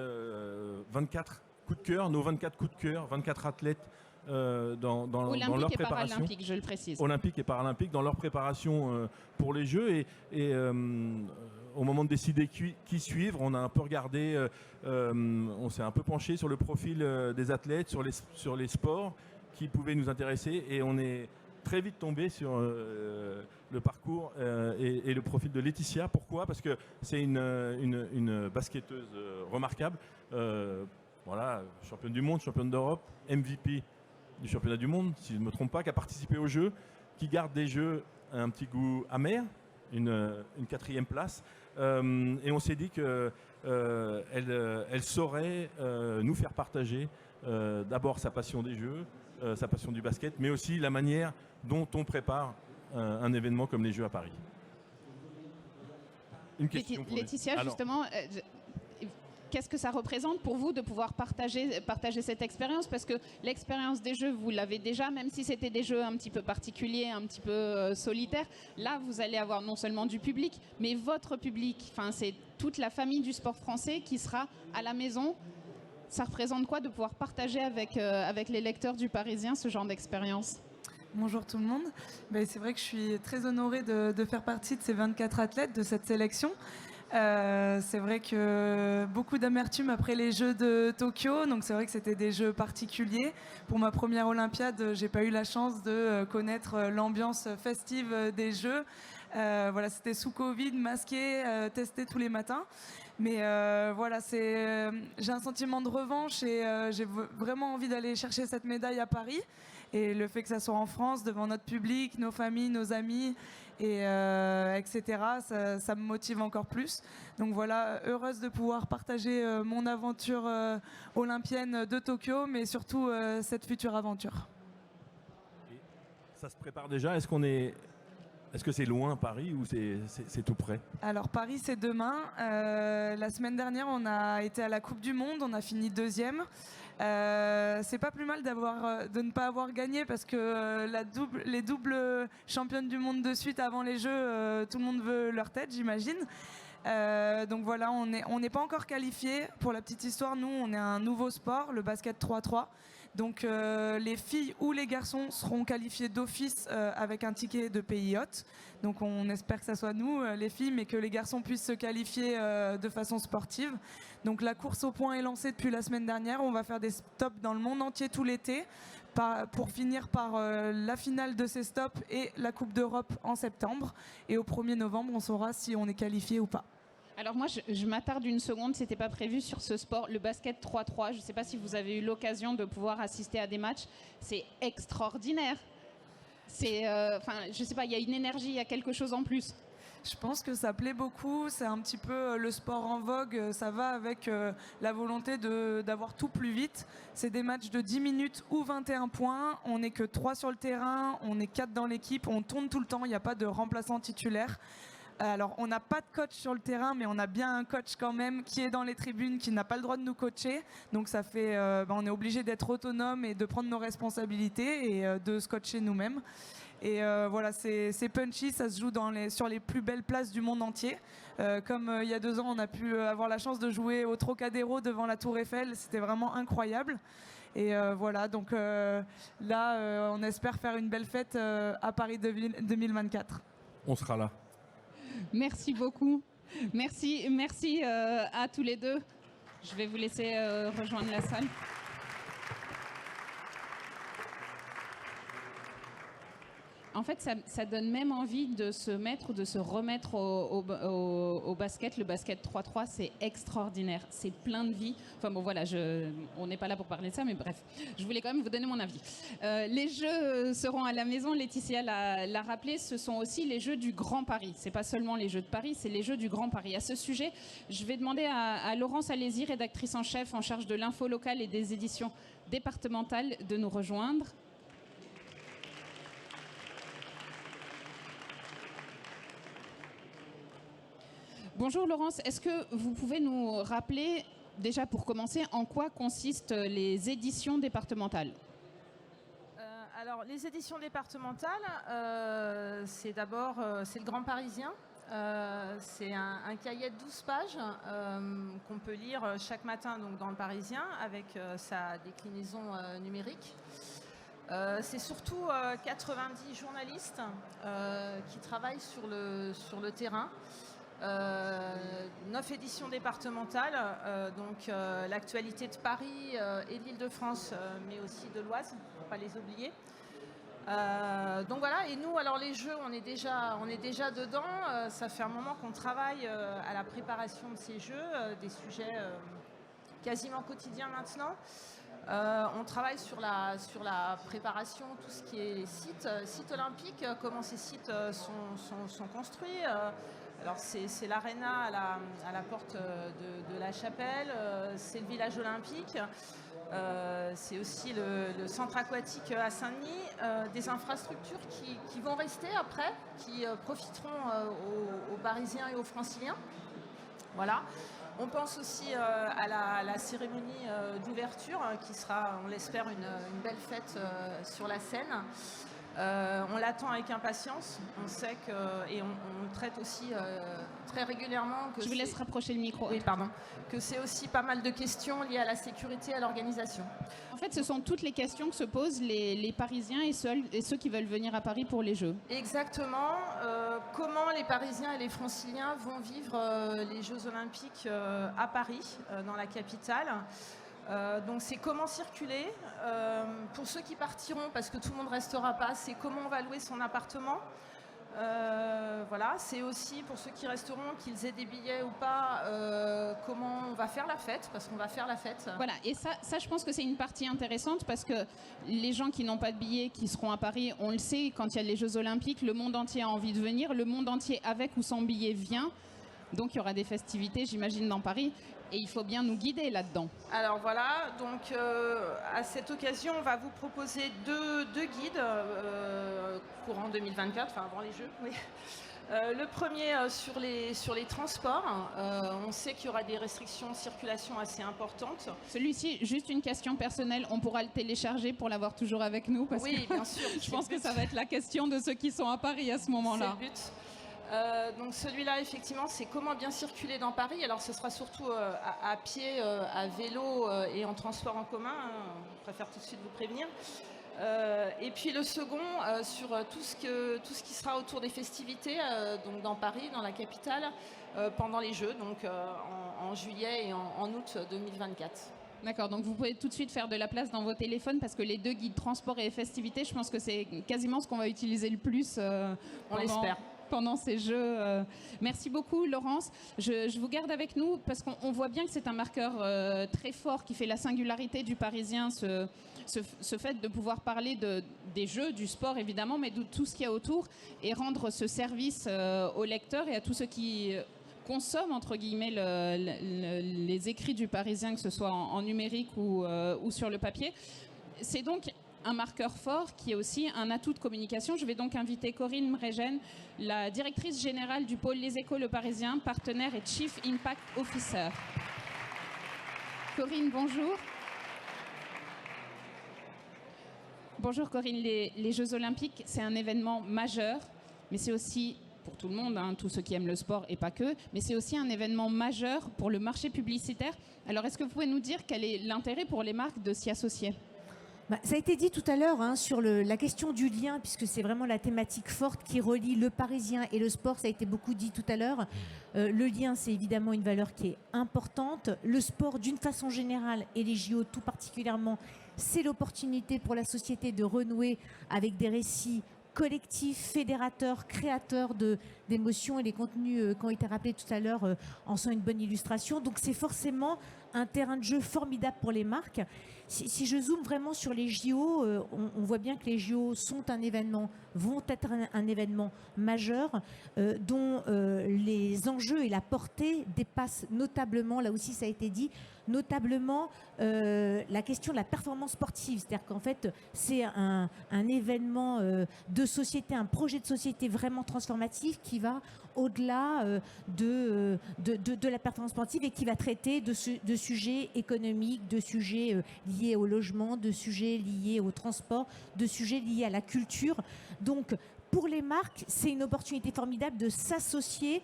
24 coups de cœur, nos 24 coups de cœur, 24 athlètes dans leur et préparation. paralympique, je le précise. Olympique et paralympique, dans leur préparation pour les Jeux. Et au moment de décider qui suivre, on a un peu regardé, on s'est un peu penché sur le profil des athlètes, sur les sports qui pouvaient nous intéresser, et on est très vite tombé sur le parcours et le profil de Laetitia. Pourquoi? Parce que c'est une basketteuse remarquable, voilà, championne du monde, championne d'Europe, MVP du championnat du monde, si je ne me trompe pas, qui a participé aux Jeux, qui garde des Jeux un petit goût amer, une 4e place, et on s'est dit qu'elle saurait nous faire partager d'abord sa passion des Jeux, sa passion du basket, mais aussi la manière dont on prépare un événement comme les Jeux à Paris. Une question pour Laetitia, justement, qu'est-ce que ça représente pour vous de pouvoir partager cette expérience? Parce que l'expérience des Jeux, vous l'avez déjà, même si c'était des Jeux un petit peu particuliers, un petit peu solitaires. Là, vous allez avoir non seulement du public, mais votre public. Enfin, c'est toute la famille du sport français qui sera à la maison. Ça représente quoi de pouvoir partager avec les lecteurs du Parisien ce genre d'expérience? Bonjour tout le monde. C'est vrai que je suis très honorée de faire partie de ces 24 athlètes, de cette sélection. C'est vrai que beaucoup d'amertume après les Jeux de Tokyo, donc c'est vrai que c'était des Jeux particuliers. Pour ma première Olympiade, j'ai pas eu la chance de connaître l'ambiance festive des Jeux. Voilà, c'était sous Covid, masqué, testé tous les matins. Mais voilà, j'ai un sentiment de revanche et j'ai vraiment envie d'aller chercher cette médaille à Paris. Et le fait que ça soit en France, devant notre public, nos familles, nos amis, et etc., ça me motive encore plus. Donc voilà, heureuse de pouvoir partager mon aventure olympienne de Tokyo, mais surtout cette future aventure. Et ça se prépare déjà. Est-ce que c'est loin Paris ou c'est tout près? Alors Paris, c'est demain. La semaine dernière, on a été à la Coupe du Monde, on a fini 2e. C'est pas plus mal de ne pas avoir gagné parce que les doubles championnes du monde de suite avant les Jeux, tout le monde veut leur tête, j'imagine. Donc voilà, on n'est pas encore qualifiés. Pour la petite histoire, nous, on est un nouveau sport, le basket 3-3. Donc les filles ou les garçons seront qualifiés d'office avec un ticket de pays hôte. Donc on espère que ça soit nous, les filles, mais que les garçons puissent se qualifier de façon sportive. Donc la course au point est lancée depuis la semaine dernière. On va faire des stops dans le monde entier tout l'été pour finir par la finale de ces stops et la Coupe d'Europe en septembre. Et au 1er novembre, on saura si on est qualifié ou pas. Alors moi, je m'attarde une seconde, c'était pas prévu sur ce sport, le basket 3-3. Je ne sais pas si vous avez eu l'occasion de pouvoir assister à des matchs. C'est extraordinaire. Je sais pas, il y a une énergie, il y a quelque chose en plus. Je pense que ça plaît beaucoup, c'est un petit peu le sport en vogue, ça va avec la volonté d'avoir tout plus vite. C'est des matchs de 10 minutes ou 21 points, on n'est que 3 sur le terrain, on est 4 dans l'équipe, on tourne tout le temps, il n'y a pas de remplaçant titulaire. Alors, on n'a pas de coach sur le terrain, mais on a bien un coach quand même qui est dans les tribunes, qui n'a pas le droit de nous coacher. Donc, ça fait, on est obligé d'être autonome et de prendre nos responsabilités et de se coacher nous-mêmes. Et voilà, c'est punchy, ça se joue sur les plus belles places du monde entier. Comme il y a 2 ans, on a pu avoir la chance de jouer au Trocadéro devant la Tour Eiffel. C'était vraiment incroyable. Et voilà, donc là, on espère faire une belle fête à Paris 2024. On sera là. Merci beaucoup. Merci à tous les deux. Je vais vous laisser rejoindre la salle. En fait, ça donne même envie de se mettre ou de se remettre au basket. Le basket 3-3, c'est extraordinaire. C'est plein de vie. Enfin bon, voilà, on n'est pas là pour parler de ça, mais bref, je voulais quand même vous donner mon avis. Les jeux seront à la maison. Laetitia l'a rappelé, ce sont aussi les jeux du Grand Paris. C'est pas seulement les jeux de Paris, c'est les jeux du Grand Paris. À ce sujet, je vais demander à Laurence Alési, rédactrice en chef en charge de l'info locale et des éditions départementales, de nous rejoindre. Bonjour Laurence, est-ce que vous pouvez nous rappeler, déjà pour commencer, en quoi consistent les éditions départementales ? Alors, les éditions départementales, c'est d'abord c'est le Grand Parisien. C'est un cahier de 12 pages qu'on peut lire chaque matin donc, dans le Parisien avec sa déclinaison numérique. C'est surtout 90 journalistes qui travaillent sur le terrain. 9 éditions départementales, donc l'actualité de Paris et de l'Île-de-France, mais aussi de l'Oise, pour ne pas les oublier. Donc voilà, et nous, alors les jeux, on est déjà dedans. Ça fait un moment qu'on travaille à la préparation de ces jeux, des sujets quasiment quotidiens maintenant. On travaille sur la préparation, tout ce qui est site olympique, comment ces sites sont construits. Alors c'est l'aréna à la porte de la Chapelle, c'est le village olympique, c'est aussi le centre aquatique à Saint-Denis, des infrastructures qui vont rester après, qui profiteront aux Parisiens et aux Franciliens. Voilà. On pense aussi à la cérémonie d'ouverture qui sera, on l'espère, une belle fête sur la Seine. On l'attend avec impatience. On sait que, et on traite aussi très régulièrement que je vous laisse rapprocher le micro. Oui, pardon. Que c'est aussi pas mal de questions liées à la sécurité et à l'organisation. En fait, ce sont toutes les questions que se posent les Parisiens et ceux qui veulent venir à Paris pour les Jeux. Exactement. Comment les Parisiens et les Franciliens vont vivre les Jeux Olympiques à Paris, dans la capitale. Donc c'est comment circuler. Pour ceux qui partiront, parce que tout le monde ne restera pas, c'est comment on va louer son appartement. Voilà, c'est aussi pour ceux qui resteront, qu'ils aient des billets ou pas, comment on va faire la fête, parce qu'on va faire la fête. Voilà, et ça je pense que c'est une partie intéressante parce que les gens qui n'ont pas de billets, qui seront à Paris, on le sait, quand il y a les Jeux Olympiques, le monde entier a envie de venir, le monde entier avec ou sans billet vient. Donc il y aura des festivités, j'imagine, dans Paris. Et il faut bien nous guider là-dedans. Alors voilà, donc à cette occasion, on va vous proposer deux guides courant 2024, enfin avant les Jeux. Oui. Le premier sur les transports. On sait qu'il y aura des restrictions de circulation assez importantes. Celui-ci, juste une question personnelle, on pourra le télécharger pour l'avoir toujours avec nous parce oui, que bien sûr. Je pense que ça va être la question de ceux qui sont à Paris à ce moment-là. C'est le but. Donc celui-là, effectivement, c'est comment bien circuler dans Paris. Alors ce sera surtout à pied, à vélo et en transport en commun. On préfère tout de suite vous prévenir. Et puis le second, sur tout ce qui sera autour des festivités, donc dans Paris, dans la capitale, pendant les Jeux, donc en juillet et en août 2024. D'accord, donc vous pouvez tout de suite faire de la place dans vos téléphones parce que les deux guides transport et festivités, je pense que c'est quasiment ce qu'on va utiliser le plus. On l'espère. Pendant ces Jeux. Merci beaucoup Laurence. Je vous garde avec nous parce qu'on voit bien que c'est un marqueur très fort qui fait la singularité du Parisien, ce fait de pouvoir parler des Jeux, du sport évidemment, mais de tout ce qu'il y a autour et rendre ce service aux lecteurs et à tous ceux qui consomment entre guillemets les écrits du Parisien, que ce soit en numérique ou sur le papier. C'est donc un marqueur fort qui est aussi un atout de communication. Je vais donc inviter Corinne Mregen, la directrice générale du pôle Les Échos Le Parisien, partenaire et Chief Impact Officer. Corinne, bonjour. Bonjour Corinne, les Jeux Olympiques, c'est un événement majeur, mais c'est aussi pour tout le monde, tous ceux qui aiment le sport et pas que, mais c'est aussi un événement majeur pour le marché publicitaire. Alors est-ce que vous pouvez nous dire quel est l'intérêt pour les marques de s'y associer ? Ça a été dit tout à l'heure sur la question du lien, puisque c'est vraiment la thématique forte qui relie le Parisien et le sport. Ça a été beaucoup dit tout à l'heure. Le lien, c'est évidemment une valeur qui est importante. Le sport, d'une façon générale, et les JO tout particulièrement, c'est l'opportunité pour la société de renouer avec des récits collectif, fédérateur, créateur d'émotions, et les contenus qui ont été rappelés tout à l'heure en sont une bonne illustration. Donc c'est forcément un terrain de jeu formidable pour les marques. Si je zoome vraiment sur les JO, on voit bien que les JO sont un événement, vont être un événement majeur dont les enjeux et la portée dépassent notablement, là aussi ça a été dit, notablement la question de la performance sportive. C'est-à-dire qu'en fait, c'est un événement de société, un projet de société vraiment transformatif qui va au-delà de la performance sportive et qui va traiter de sujets économiques, de sujets liés au logement, de sujets liés au transport, de sujets liés à la culture. Donc, pour les marques, c'est une opportunité formidable de s'associer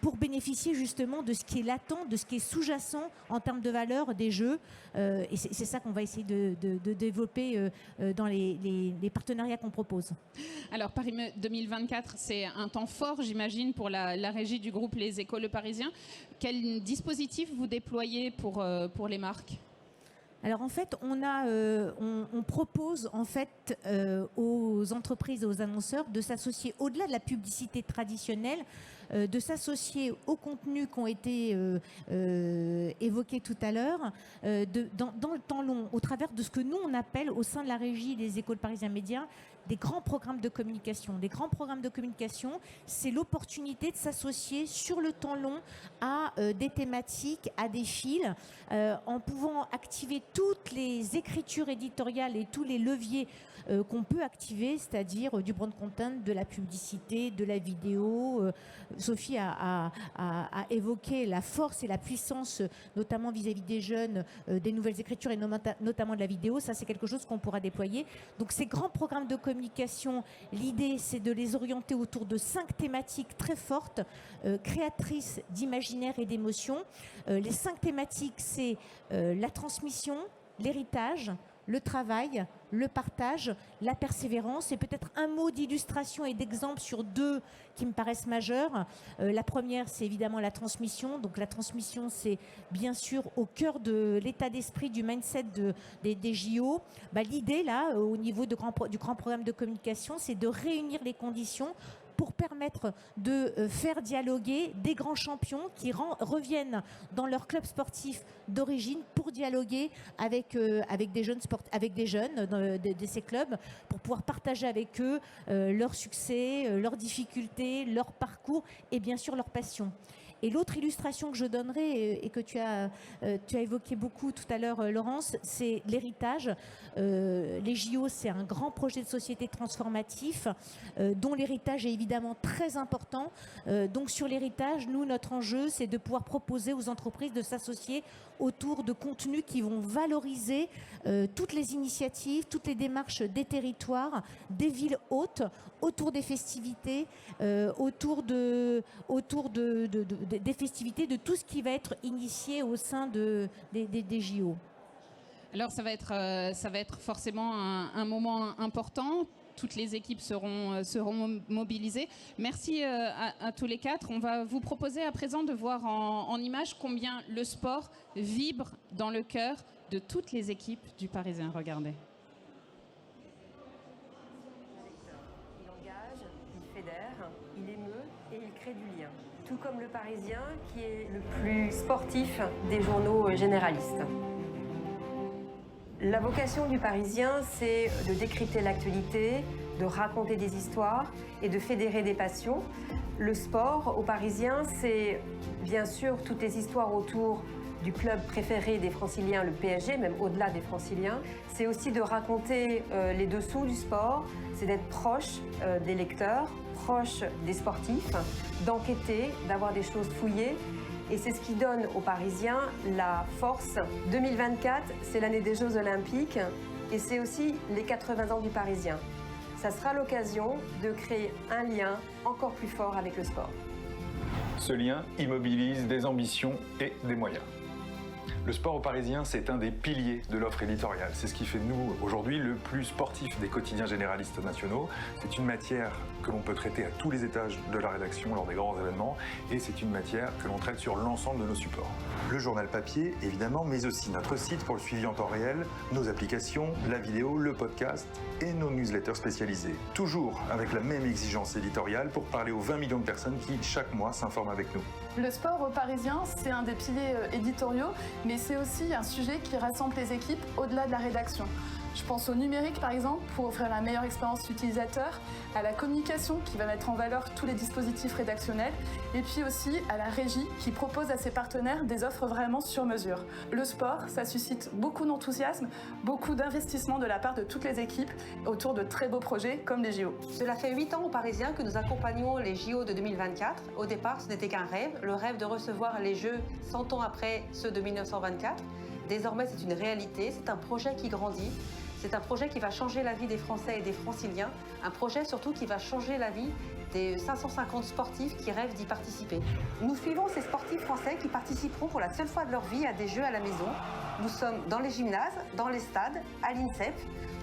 pour bénéficier justement de ce qui est latent, de ce qui est sous-jacent en termes de valeur des jeux. Et c'est ça qu'on va essayer de développer dans les partenariats qu'on propose. Alors Paris 2024, c'est un temps fort, j'imagine, pour la régie du groupe Les Échos Le Parisien. Quel dispositif vous déployez pour les marques ? Alors en fait, on propose en fait aux entreprises et aux annonceurs de s'associer au-delà de la publicité traditionnelle, de s'associer aux contenus qui ont été évoqués tout à l'heure, dans le temps long, au travers de ce que nous on appelle au sein de la régie des Échos Le Parisien Média des grands programmes de communication. Des grands programmes de communication, c'est l'opportunité de s'associer sur le temps long à des thématiques, à des fils, en pouvant activer toutes les écritures éditoriales et tous les leviers qu'on peut activer, c'est-à-dire du brand content, de la publicité, de la vidéo. Sophie a évoqué la force et la puissance, notamment vis-à-vis des jeunes, des nouvelles écritures et notamment de la vidéo. Ça, c'est quelque chose qu'on pourra déployer. Donc, ces grands programmes de communication, l'idée, c'est de les orienter autour de 5 thématiques très fortes, créatrices d'imaginaire et d'émotion. Les 5 thématiques, c'est la transmission, l'héritage, le travail, le partage, la persévérance, et peut-être un mot d'illustration et d'exemple sur 2 qui me paraissent majeurs. La première, c'est évidemment la transmission. Donc la transmission, c'est bien sûr au cœur de l'état d'esprit, du mindset des JO. L'idée, là, au niveau du grand programme de communication, c'est de réunir les conditions pour permettre de faire dialoguer des grands champions qui reviennent dans leur club sportif d'origine pour dialoguer avec des jeunes de ces clubs, pour pouvoir partager avec eux leurs succès, leurs difficultés, leur parcours et bien sûr leur passion. Et l'autre illustration que je donnerai et que tu as évoqué beaucoup tout à l'heure, Laurence, c'est l'héritage. Les JO, c'est un grand projet de société transformatif dont l'héritage est évidemment très important. Donc sur l'héritage, nous, notre enjeu, c'est de pouvoir proposer aux entreprises de s'associer autour de contenus qui vont valoriser toutes les initiatives, toutes les démarches des territoires, des villes hôtes, autour des festivités, autour des festivités, de tout ce qui va être initié au sein des JO. Alors ça va être forcément un moment important. Toutes les équipes seront mobilisées. Merci à tous les 4. On va vous proposer à présent de voir en images combien le sport vibre dans le cœur de toutes les équipes du Parisien. Regardez. Il engage, il fédère, il émeut et il crée du lien. Tout comme le Parisien qui est le plus sportif des journaux généralistes. La vocation du Parisien, c'est de décrypter l'actualité, de raconter des histoires et de fédérer des passions. Le sport au Parisien, c'est bien sûr toutes les histoires autour du club préféré des Franciliens, le PSG, même au-delà des Franciliens. C'est aussi de raconter les dessous du sport, c'est d'être proche des lecteurs, proche des sportifs, d'enquêter, d'avoir des choses fouillées. Et c'est ce qui donne aux Parisiens la force. 2024, c'est l'année des Jeux Olympiques et c'est aussi les 80 ans du Parisien. Ça sera l'occasion de créer un lien encore plus fort avec le sport. Ce lien immobilise des ambitions et des moyens. Le sport au Parisien, c'est un des piliers de l'offre éditoriale. C'est ce qui fait de nous, aujourd'hui, le plus sportif des quotidiens généralistes nationaux. C'est une matière que l'on peut traiter à tous les étages de la rédaction lors des grands événements et c'est une matière que l'on traite sur l'ensemble de nos supports. Le journal papier, évidemment, mais aussi notre site pour le suivi en temps réel, nos applications, la vidéo, le podcast et nos newsletters spécialisés. Toujours avec la même exigence éditoriale pour parler aux 20 millions de personnes qui, chaque mois, s'informent avec nous. Le sport au Parisien, c'est un des piliers éditoriaux, mais c'est aussi un sujet qui rassemble les équipes au-delà de la rédaction. Je pense au numérique par exemple pour offrir la meilleure expérience utilisateur, à la communication qui va mettre en valeur tous les dispositifs rédactionnels et puis aussi à la régie qui propose à ses partenaires des offres vraiment sur mesure. Le sport, ça suscite beaucoup d'enthousiasme, beaucoup d'investissement de la part de toutes les équipes autour de très beaux projets comme les JO. Cela fait 8 ans aux Parisiens que nous accompagnons les JO de 2024. Au départ, ce n'était qu'un rêve, le rêve de recevoir les Jeux 100 ans après ceux de 1924. Désormais, c'est une réalité, c'est un projet qui grandit. C'est un projet qui va changer la vie des Français et des Franciliens, un projet surtout qui va changer la vie des 550 sportifs qui rêvent d'y participer. Nous suivons ces sportifs français qui participeront pour la seule fois de leur vie à des Jeux à la maison. Nous sommes dans les gymnases, dans les stades, à l'INSEP.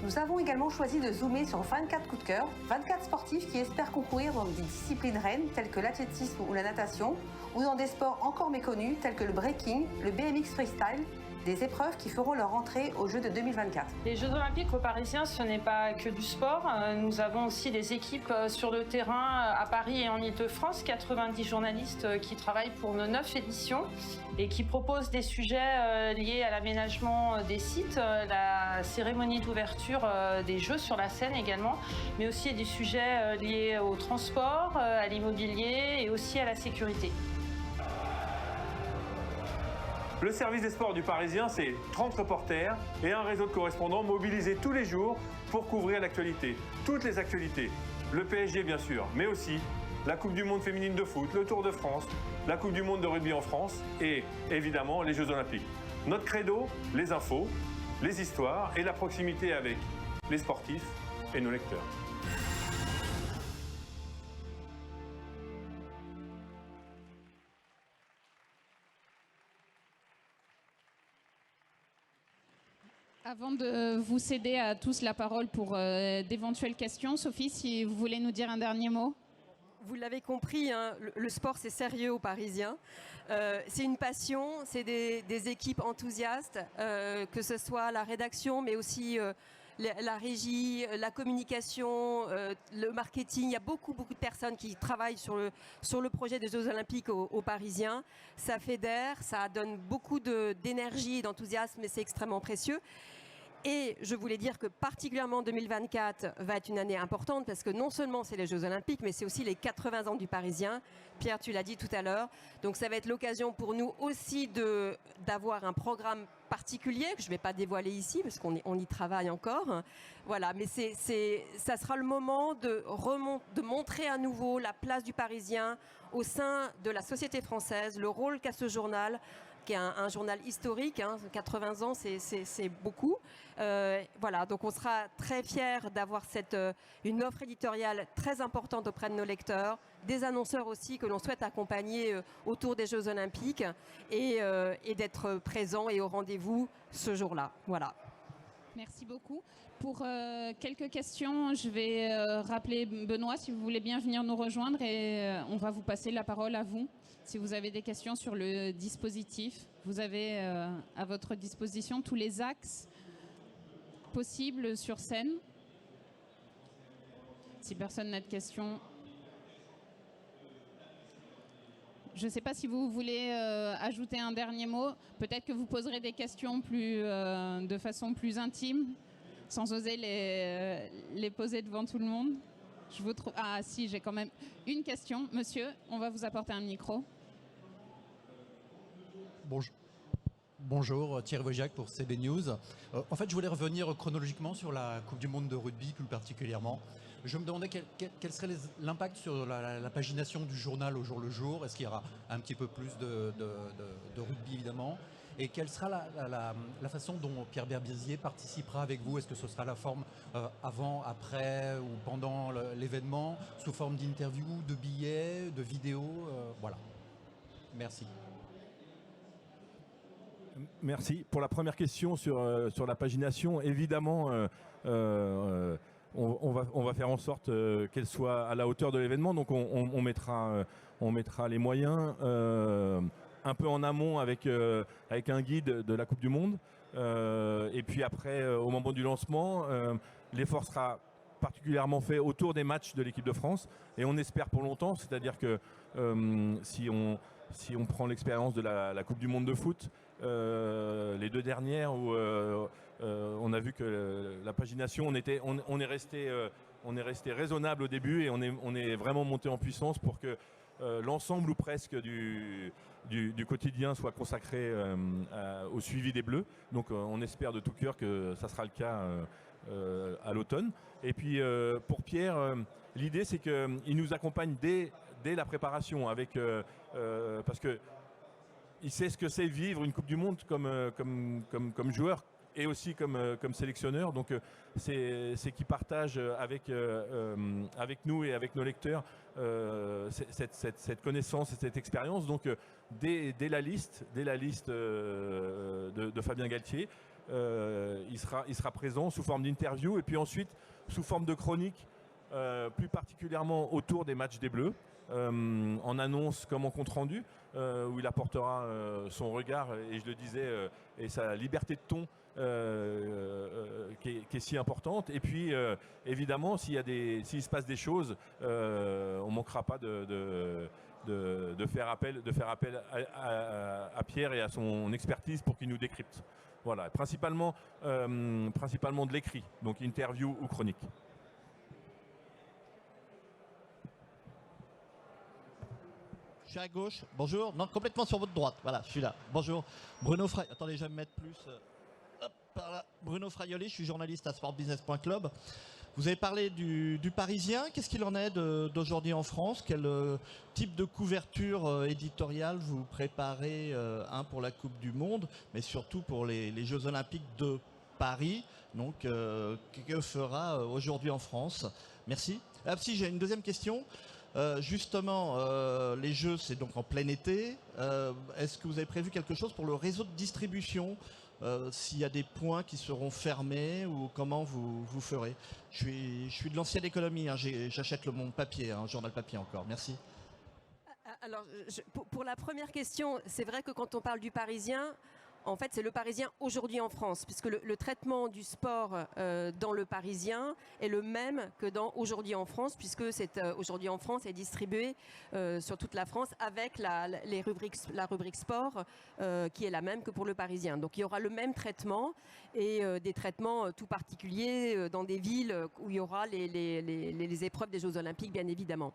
Nous avons également choisi de zoomer sur 24 coups de cœur, 24 sportifs qui espèrent concourir dans des disciplines reines telles que l'athlétisme ou la natation, ou dans des sports encore méconnus tels que le breaking, le BMX freestyle, des épreuves qui feront leur entrée aux Jeux de 2024. Les Jeux Olympiques au Parisien, ce n'est pas que du sport. Nous avons aussi des équipes sur le terrain à Paris et en Ile-de-France, 90 journalistes qui travaillent pour nos 9 éditions et qui proposent des sujets liés à l'aménagement des sites, la cérémonie d'ouverture des Jeux sur la Seine également, mais aussi des sujets liés au transport, à l'immobilier et aussi à la sécurité. Le service des sports du Parisien, c'est 30 reporters et un réseau de correspondants mobilisés tous les jours pour couvrir l'actualité. Toutes les actualités. Le PSG, bien sûr, mais aussi la Coupe du Monde féminine de foot, le Tour de France, la Coupe du Monde de rugby en France et évidemment les Jeux Olympiques. Notre credo, les infos, les histoires et la proximité avec les sportifs et nos lecteurs. Avant de vous céder à tous la parole pour d'éventuelles questions, Sophie, si vous voulez nous dire un dernier mot. Vous l'avez compris, hein, le sport c'est sérieux aux Parisiens. C'est une passion, c'est des équipes enthousiastes, que ce soit la rédaction, mais aussi la régie, la communication, le marketing. Il y a beaucoup de personnes qui travaillent sur le projet des Jeux Olympiques aux Parisiens. Ça fédère, ça donne beaucoup d'énergie et d'enthousiasme, et c'est extrêmement précieux. Et je voulais dire que particulièrement 2024 va être une année importante parce que non seulement c'est les Jeux Olympiques, mais c'est aussi les 80 ans du Parisien. Pierre, tu l'as dit tout à l'heure. Donc ça va être l'occasion pour nous aussi d'avoir un programme particulier que je ne vais pas dévoiler ici parce qu'on y travaille encore. Voilà, mais ça sera le moment de montrer à nouveau la place du Parisien au sein de la société française, le rôle qu'a ce journal, qui est un journal historique, hein, 80 ans, c'est beaucoup. Voilà, donc on sera très fiers d'avoir une offre éditoriale très importante auprès de nos lecteurs, des annonceurs aussi que l'on souhaite accompagner autour des Jeux Olympiques et d'être présents et au rendez-vous ce jour-là. Voilà. Merci beaucoup. Pour quelques questions, je vais rappeler Benoît, si vous voulez bien venir nous rejoindre et on va vous passer la parole à vous. Si vous avez des questions sur le dispositif, vous avez à votre disposition tous les axes possibles sur scène. Si personne n'a de questions. Je ne sais pas si vous voulez ajouter un dernier mot. Peut-être que vous poserez des questions de façon plus intime, sans oser les poser devant tout le monde. Ah si, j'ai quand même une question. Monsieur, on va vous apporter un micro. Bonjour, Thierry Vojac pour CB News. En fait, je voulais revenir chronologiquement sur la Coupe du Monde de rugby plus particulièrement. Je me demandais quel serait l'impact sur la pagination du journal au jour le jour. Est-ce qu'il y aura un petit peu plus de rugby évidemment? Et quelle sera la façon dont Pierre Berbizier participera avec vous? Est-ce que ce sera la forme avant, après ou pendant l'événement, sous forme d'interview, de billets, de vidéos? Voilà. Merci. Merci. Pour la première question sur la pagination, évidemment, on va faire en sorte qu'elle soit à la hauteur de l'événement. Donc on mettra les moyens un peu en amont avec un guide de la Coupe du Monde. Et puis après, au moment du lancement, l'effort sera particulièrement fait autour des matchs de l'équipe de France. Et on espère pour longtemps, c'est-à-dire que si on prend l'expérience de la Coupe du Monde de foot, les deux dernières où on a vu que la pagination, on est resté raisonnable au début et on est vraiment monté en puissance pour que l'ensemble ou presque du quotidien soit consacré au suivi des Bleus. Donc on espère de tout cœur que ça sera le cas à l'automne. Et puis pour Pierre, l'idée c'est qu'il nous accompagne dès la préparation parce que il sait ce que c'est vivre une Coupe du Monde comme joueur et aussi comme sélectionneur. Donc c'est qu'il partage avec nous et avec nos lecteurs cette connaissance et cette expérience. Donc dès la liste de Fabien Galtier, il sera présent sous forme d'interview et puis ensuite sous forme de chronique, plus particulièrement autour des matchs des Bleus. En annonce comme en compte rendu où il apportera son regard et je le disais et sa liberté de ton qui est si importante. Et puis évidemment s'il se passe des choses, on manquera pas de faire appel à Pierre et à son expertise pour qu'il nous décrypte. Voilà, principalement de l'écrit, donc interview ou chronique. Je suis à gauche. Bonjour. Non, complètement sur votre droite. Voilà, je suis là. Bonjour. Bruno Fraioli. Attendez, je vais me mettre plus. Hop, par là. Bruno Fraioli, je suis journaliste à sportbusiness.club. Vous avez parlé du Parisien. Qu'est-ce qu'il en est d'aujourd'hui en France? Quel type de couverture éditoriale vous préparez pour la Coupe du Monde, mais surtout pour les Jeux Olympiques de Paris? Donc, que fera aujourd'hui en France? Merci. Ah, si, j'ai une deuxième question. Justement, les Jeux, c'est donc en plein été. Est-ce que vous avez prévu quelque chose pour le réseau de distribution? S'il y a des points qui seront fermés ou comment vous ferez? Je suis de l'ancienne économie, hein, j'achète mon papier, un journal papier encore. Merci. Alors, pour la première question, c'est vrai que quand on parle du Parisien, en fait, c'est le Parisien aujourd'hui en France, puisque le traitement du sport dans le Parisien est le même que dans Aujourd'hui en France, puisque Aujourd'hui en France est distribué sur toute la France avec la rubrique sport qui est la même que pour le Parisien. Donc il y aura le même traitement et des traitements tout particuliers dans des villes où il y aura les épreuves des Jeux Olympiques, bien évidemment.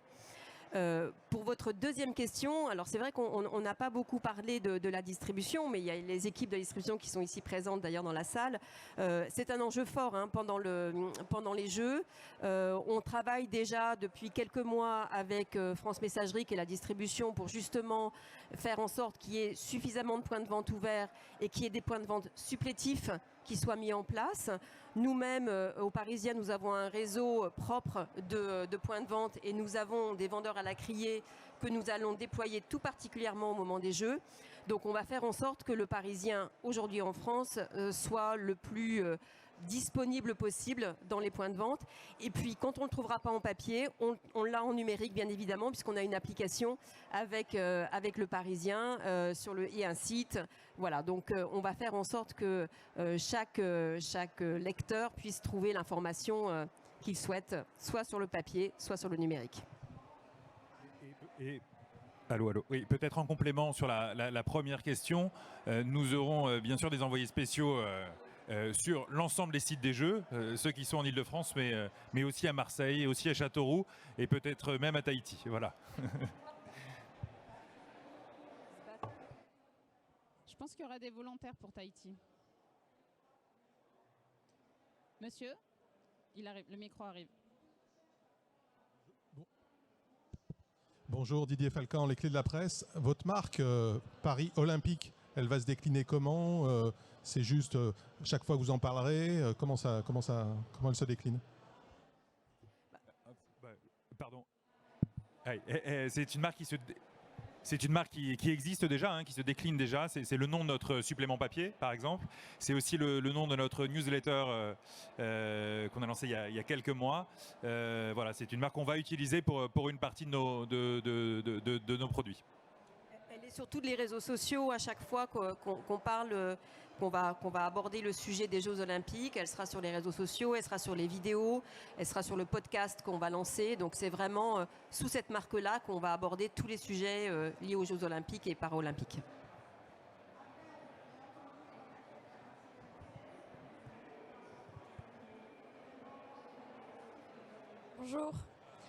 Pour votre deuxième question, alors c'est vrai qu'on n'a pas beaucoup parlé de la distribution, mais il y a les équipes de distribution qui sont ici présentes d'ailleurs dans la salle. C'est un enjeu fort pendant les Jeux. On travaille déjà depuis quelques mois avec France Messagerie qui est la distribution pour justement faire en sorte qu'il y ait suffisamment de points de vente ouverts et qu'il y ait des points de vente supplétifs qui soient mis en place. Nous-mêmes, au Parisien, nous avons un réseau propre de points de vente et nous avons des vendeurs à la criée que nous allons déployer tout particulièrement au moment des Jeux. Donc on va faire en sorte que le Parisien, aujourd'hui en France, soit le plus disponible possible dans les points de vente. Et puis quand on ne le trouvera pas en papier, on l'a en numérique bien évidemment, puisqu'on a une application avec le Parisien et un site. Voilà, donc on va faire en sorte que chaque lecteur puisse trouver l'information qu'il souhaite, soit sur le papier, soit sur le numérique. Allô. Oui, peut-être en complément sur la première question, nous aurons bien sûr des envoyés spéciaux sur l'ensemble des sites des Jeux, ceux qui sont en Ile-de-France, mais aussi à Marseille, aussi à Châteauroux, et peut-être même à Tahiti. Voilà. Je pense qu'il y aura des volontaires pour Tahiti. Monsieur, il arrive, le micro arrive. Bonjour, Didier Falcan, les clés de la presse. Votre marque Paris Olympique, elle va se décliner comment? C'est juste chaque fois que vous en parlerez, comment elle se décline? Pardon. C'est une marque qui se C'est une marque qui existe déjà, hein, qui se décline déjà. C'est le nom de notre supplément papier, par exemple. C'est aussi le nom de notre newsletter qu'on a lancé il y a quelques mois. Voilà, c'est une marque qu'on va utiliser pour une partie de nos produits. Elle est sur tous les réseaux sociaux à chaque fois qu'on parle, qu'on va aborder le sujet des Jeux Olympiques. Elle sera sur les réseaux sociaux, elle sera sur les vidéos, elle sera sur le podcast qu'on va lancer. Donc c'est vraiment sous cette marque-là qu'on va aborder tous les sujets liés aux Jeux Olympiques et Paralympiques. Bonjour.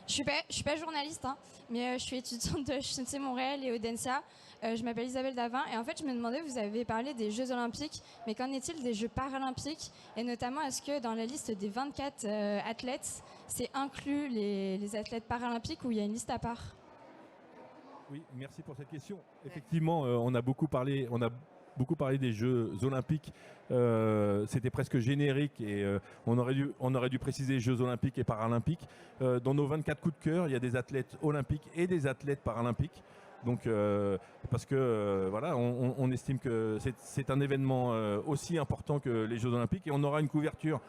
Je suis pas journaliste, hein, mais je suis étudiante de HEC Montréal et Audencia. Je m'appelle Isabelle Davin et en fait, je me demandais, vous avez parlé des Jeux Olympiques, mais qu'en est-il des Jeux Paralympiques? Et notamment, est-ce que dans la liste des 24 athlètes, c'est inclus les athlètes paralympiques ou il y a une liste à part? Oui, merci pour cette question. Effectivement, on a beaucoup parlé des Jeux Olympiques. C'était presque générique et on aurait dû préciser Jeux Olympiques et Paralympiques. Dans nos 24 coups de cœur, il y a des athlètes olympiques et des athlètes paralympiques. Donc, parce que voilà, on estime que c'est un événement aussi important que les Jeux Olympiques et on aura une couverture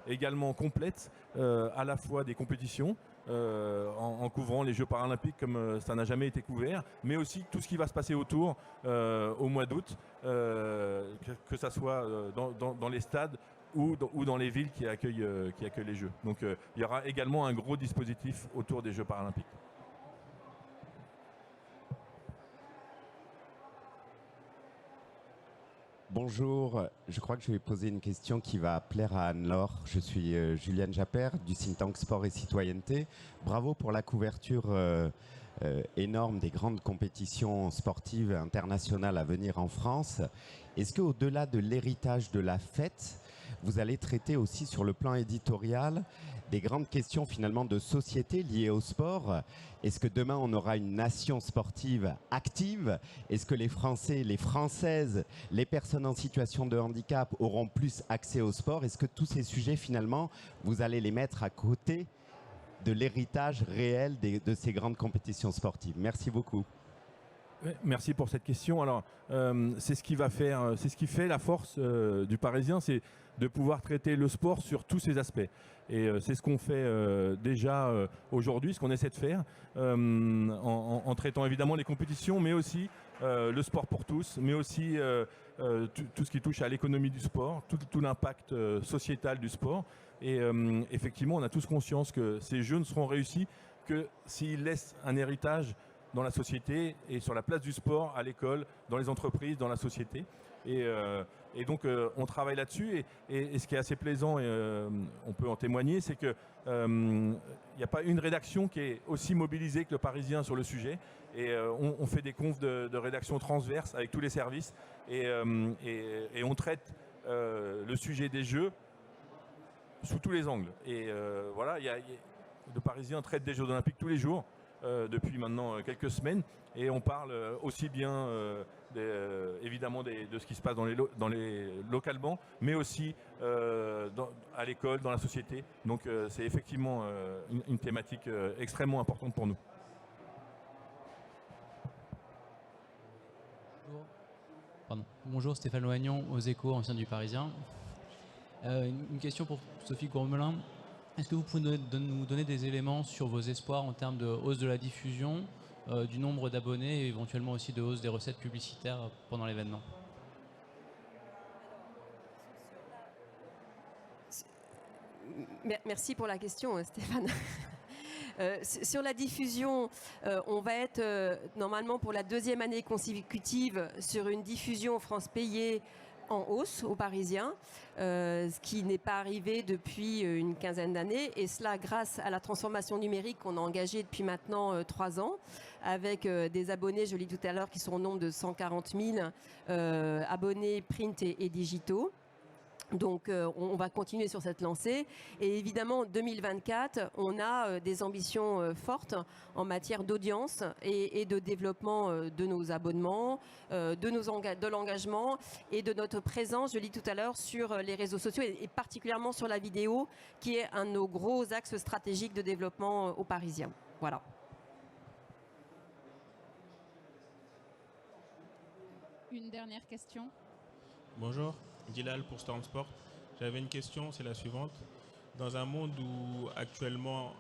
également complète, à la fois des compétitions, en couvrant les Jeux Paralympiques comme ça n'a jamais été couvert, mais aussi tout ce qui va se passer autour au mois d'août, que ça soit dans les stades ou dans les villes qui accueillent les Jeux. Donc il y aura également un gros dispositif autour des Jeux Paralympiques. Bonjour, je crois que je vais poser une question qui va plaire à Anne-Laure. Je suis Juliane Japper du think tank Sport et Citoyenneté. Bravo pour la couverture énorme des grandes compétitions sportives internationales à venir en France. Est-ce qu'au-delà de l'héritage de la fête, vous allez traiter aussi sur le plan éditorial des grandes questions finalement de société liées au sport? Est-ce que demain on aura une nation sportive active? Est-ce que les Français, les Françaises, les personnes en situation de handicap auront plus accès au sport? Est-ce que tous ces sujets finalement vous allez les mettre à côté de l'héritage réel de ces grandes compétitions sportives? Merci beaucoup. Merci pour cette question. Alors, c'est ce qui fait la force du Parisien, c'est de pouvoir traiter le sport sur tous ses aspects. Et c'est ce qu'on fait déjà aujourd'hui, ce qu'on essaie de faire, en traitant évidemment les compétitions, mais aussi le sport pour tous, mais aussi tout ce qui touche à l'économie du sport, tout l'impact sociétal du sport. Et effectivement, on a tous conscience que ces Jeux ne seront réussis que s'ils laissent un héritage dans la société et sur la place du sport, à l'école, dans les entreprises, dans la société. Et donc on travaille là-dessus et ce qui est assez plaisant, et on peut en témoigner, c'est qu'il n'y a pas une rédaction qui est aussi mobilisée que le Parisien sur le sujet. Et on fait des confs de rédaction transverse avec tous les services et on traite le sujet des Jeux sous tous les angles. Et voilà, le Parisien traite des Jeux Olympiques tous les jours. Depuis maintenant quelques semaines, et on parle aussi bien évidemment de ce qui se passe localement, mais aussi à l'école, dans la société. Donc c'est effectivement une thématique extrêmement importante pour nous. Bonjour, Stéphane Loagnon, aux Échos, ancien du Parisien. Une question pour Sophie Gourmelin. Est-ce que vous pouvez nous donner des éléments sur vos espoirs en termes de hausse de la diffusion, du nombre d'abonnés et éventuellement aussi de hausse des recettes publicitaires pendant l'événement? Merci pour la question, Stéphane. Sur la diffusion, on va être normalement pour la deuxième année consécutive sur une diffusion France payée en hausse aux Parisiens, ce qui n'est pas arrivé depuis une quinzaine d'années, et cela grâce à la transformation numérique qu'on a engagée depuis maintenant 3 ans, avec des abonnés, je l'ai dit tout à l'heure, qui sont au nombre de 140 000 abonnés print et digitaux. Donc on va continuer sur cette lancée et évidemment en 2024 on a des ambitions fortes en matière d'audience et de développement de nos abonnements, de l'engagement et de notre présence, je l'ai dit tout à l'heure, sur les réseaux sociaux et particulièrement sur la vidéo qui est un de nos gros axes stratégiques de développement aux Parisiens. Voilà. Une dernière question. Bonjour, Gilal pour Storm Sport. J'avais une question, c'est la suivante. Dans un monde où actuellement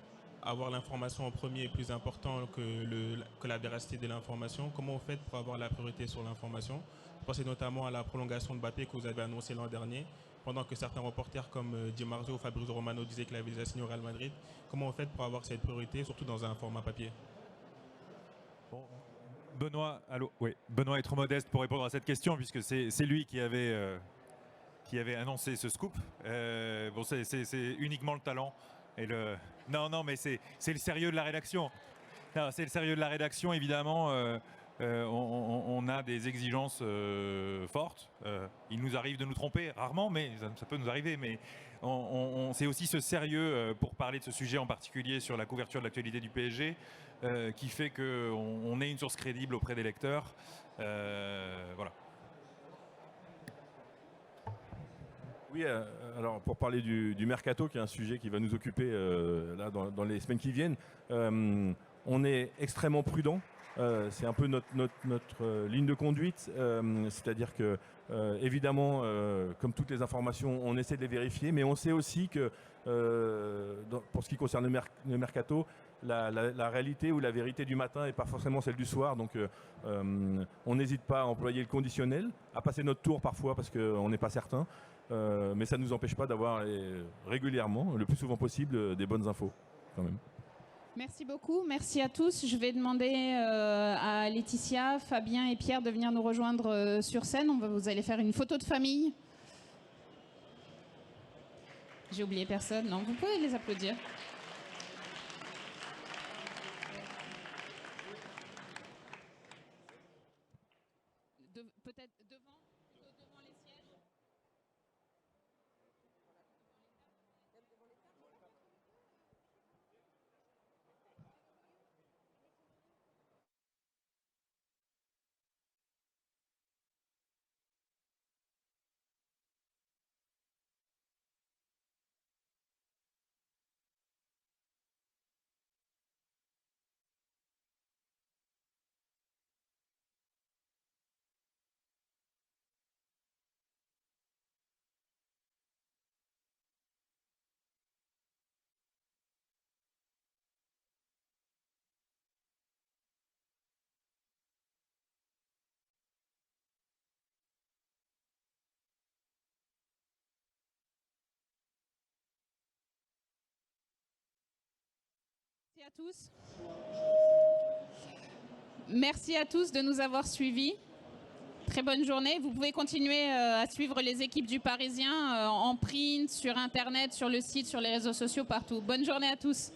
avoir l'information en premier est plus important que la véracité de l'information, comment vous faites pour avoir la priorité sur l'information? Je pensais notamment à la prolongation de Mbappé que vous avez annoncée l'an dernier, pendant que certains reporters comme Di Marzio ou Fabrizio Romano disaient qu'il avait déjà signé au Real Madrid. Comment vous faites pour avoir cette priorité, surtout dans un format papier? Benoît, allô, oui. Benoît est trop modeste pour répondre à cette question puisque c'est lui qui avait annoncé ce scoop. Bon, c'est uniquement le talent et le. Non, mais c'est le sérieux de la rédaction. C'est le sérieux de la rédaction, évidemment. On a des exigences fortes. Il nous arrive de nous tromper, rarement, mais ça peut nous arriver. Mais c'est aussi ce sérieux pour parler de ce sujet en particulier sur la couverture de l'actualité du PSG qui fait qu'on est une source crédible auprès des lecteurs. Voilà. Oui, alors pour parler du mercato, qui est un sujet qui va nous occuper là, dans les semaines qui viennent, on est extrêmement prudent. C'est un peu notre ligne de conduite, c'est-à-dire que évidemment, comme toutes les informations, on essaie de les vérifier, mais on sait aussi que pour ce qui concerne le mercato, la réalité ou la vérité du matin n'est pas forcément celle du soir, donc on n'hésite pas à employer le conditionnel, à passer notre tour parfois parce qu'on n'est pas certain, mais ça ne nous empêche pas d'avoir régulièrement, le plus souvent possible, des bonnes infos quand même. Merci beaucoup, merci à tous. Je vais demander à Laetitia, Fabien et Pierre de venir nous rejoindre sur scène. Vous allez faire une photo de famille. J'ai oublié personne, non? Vous pouvez les applaudir. Peut-être devant les sièges. Merci à tous. Merci à tous de nous avoir suivis. Très bonne journée. Vous pouvez continuer à suivre les équipes du Parisien en print, sur Internet, sur le site, sur les réseaux sociaux, partout. Bonne journée à tous.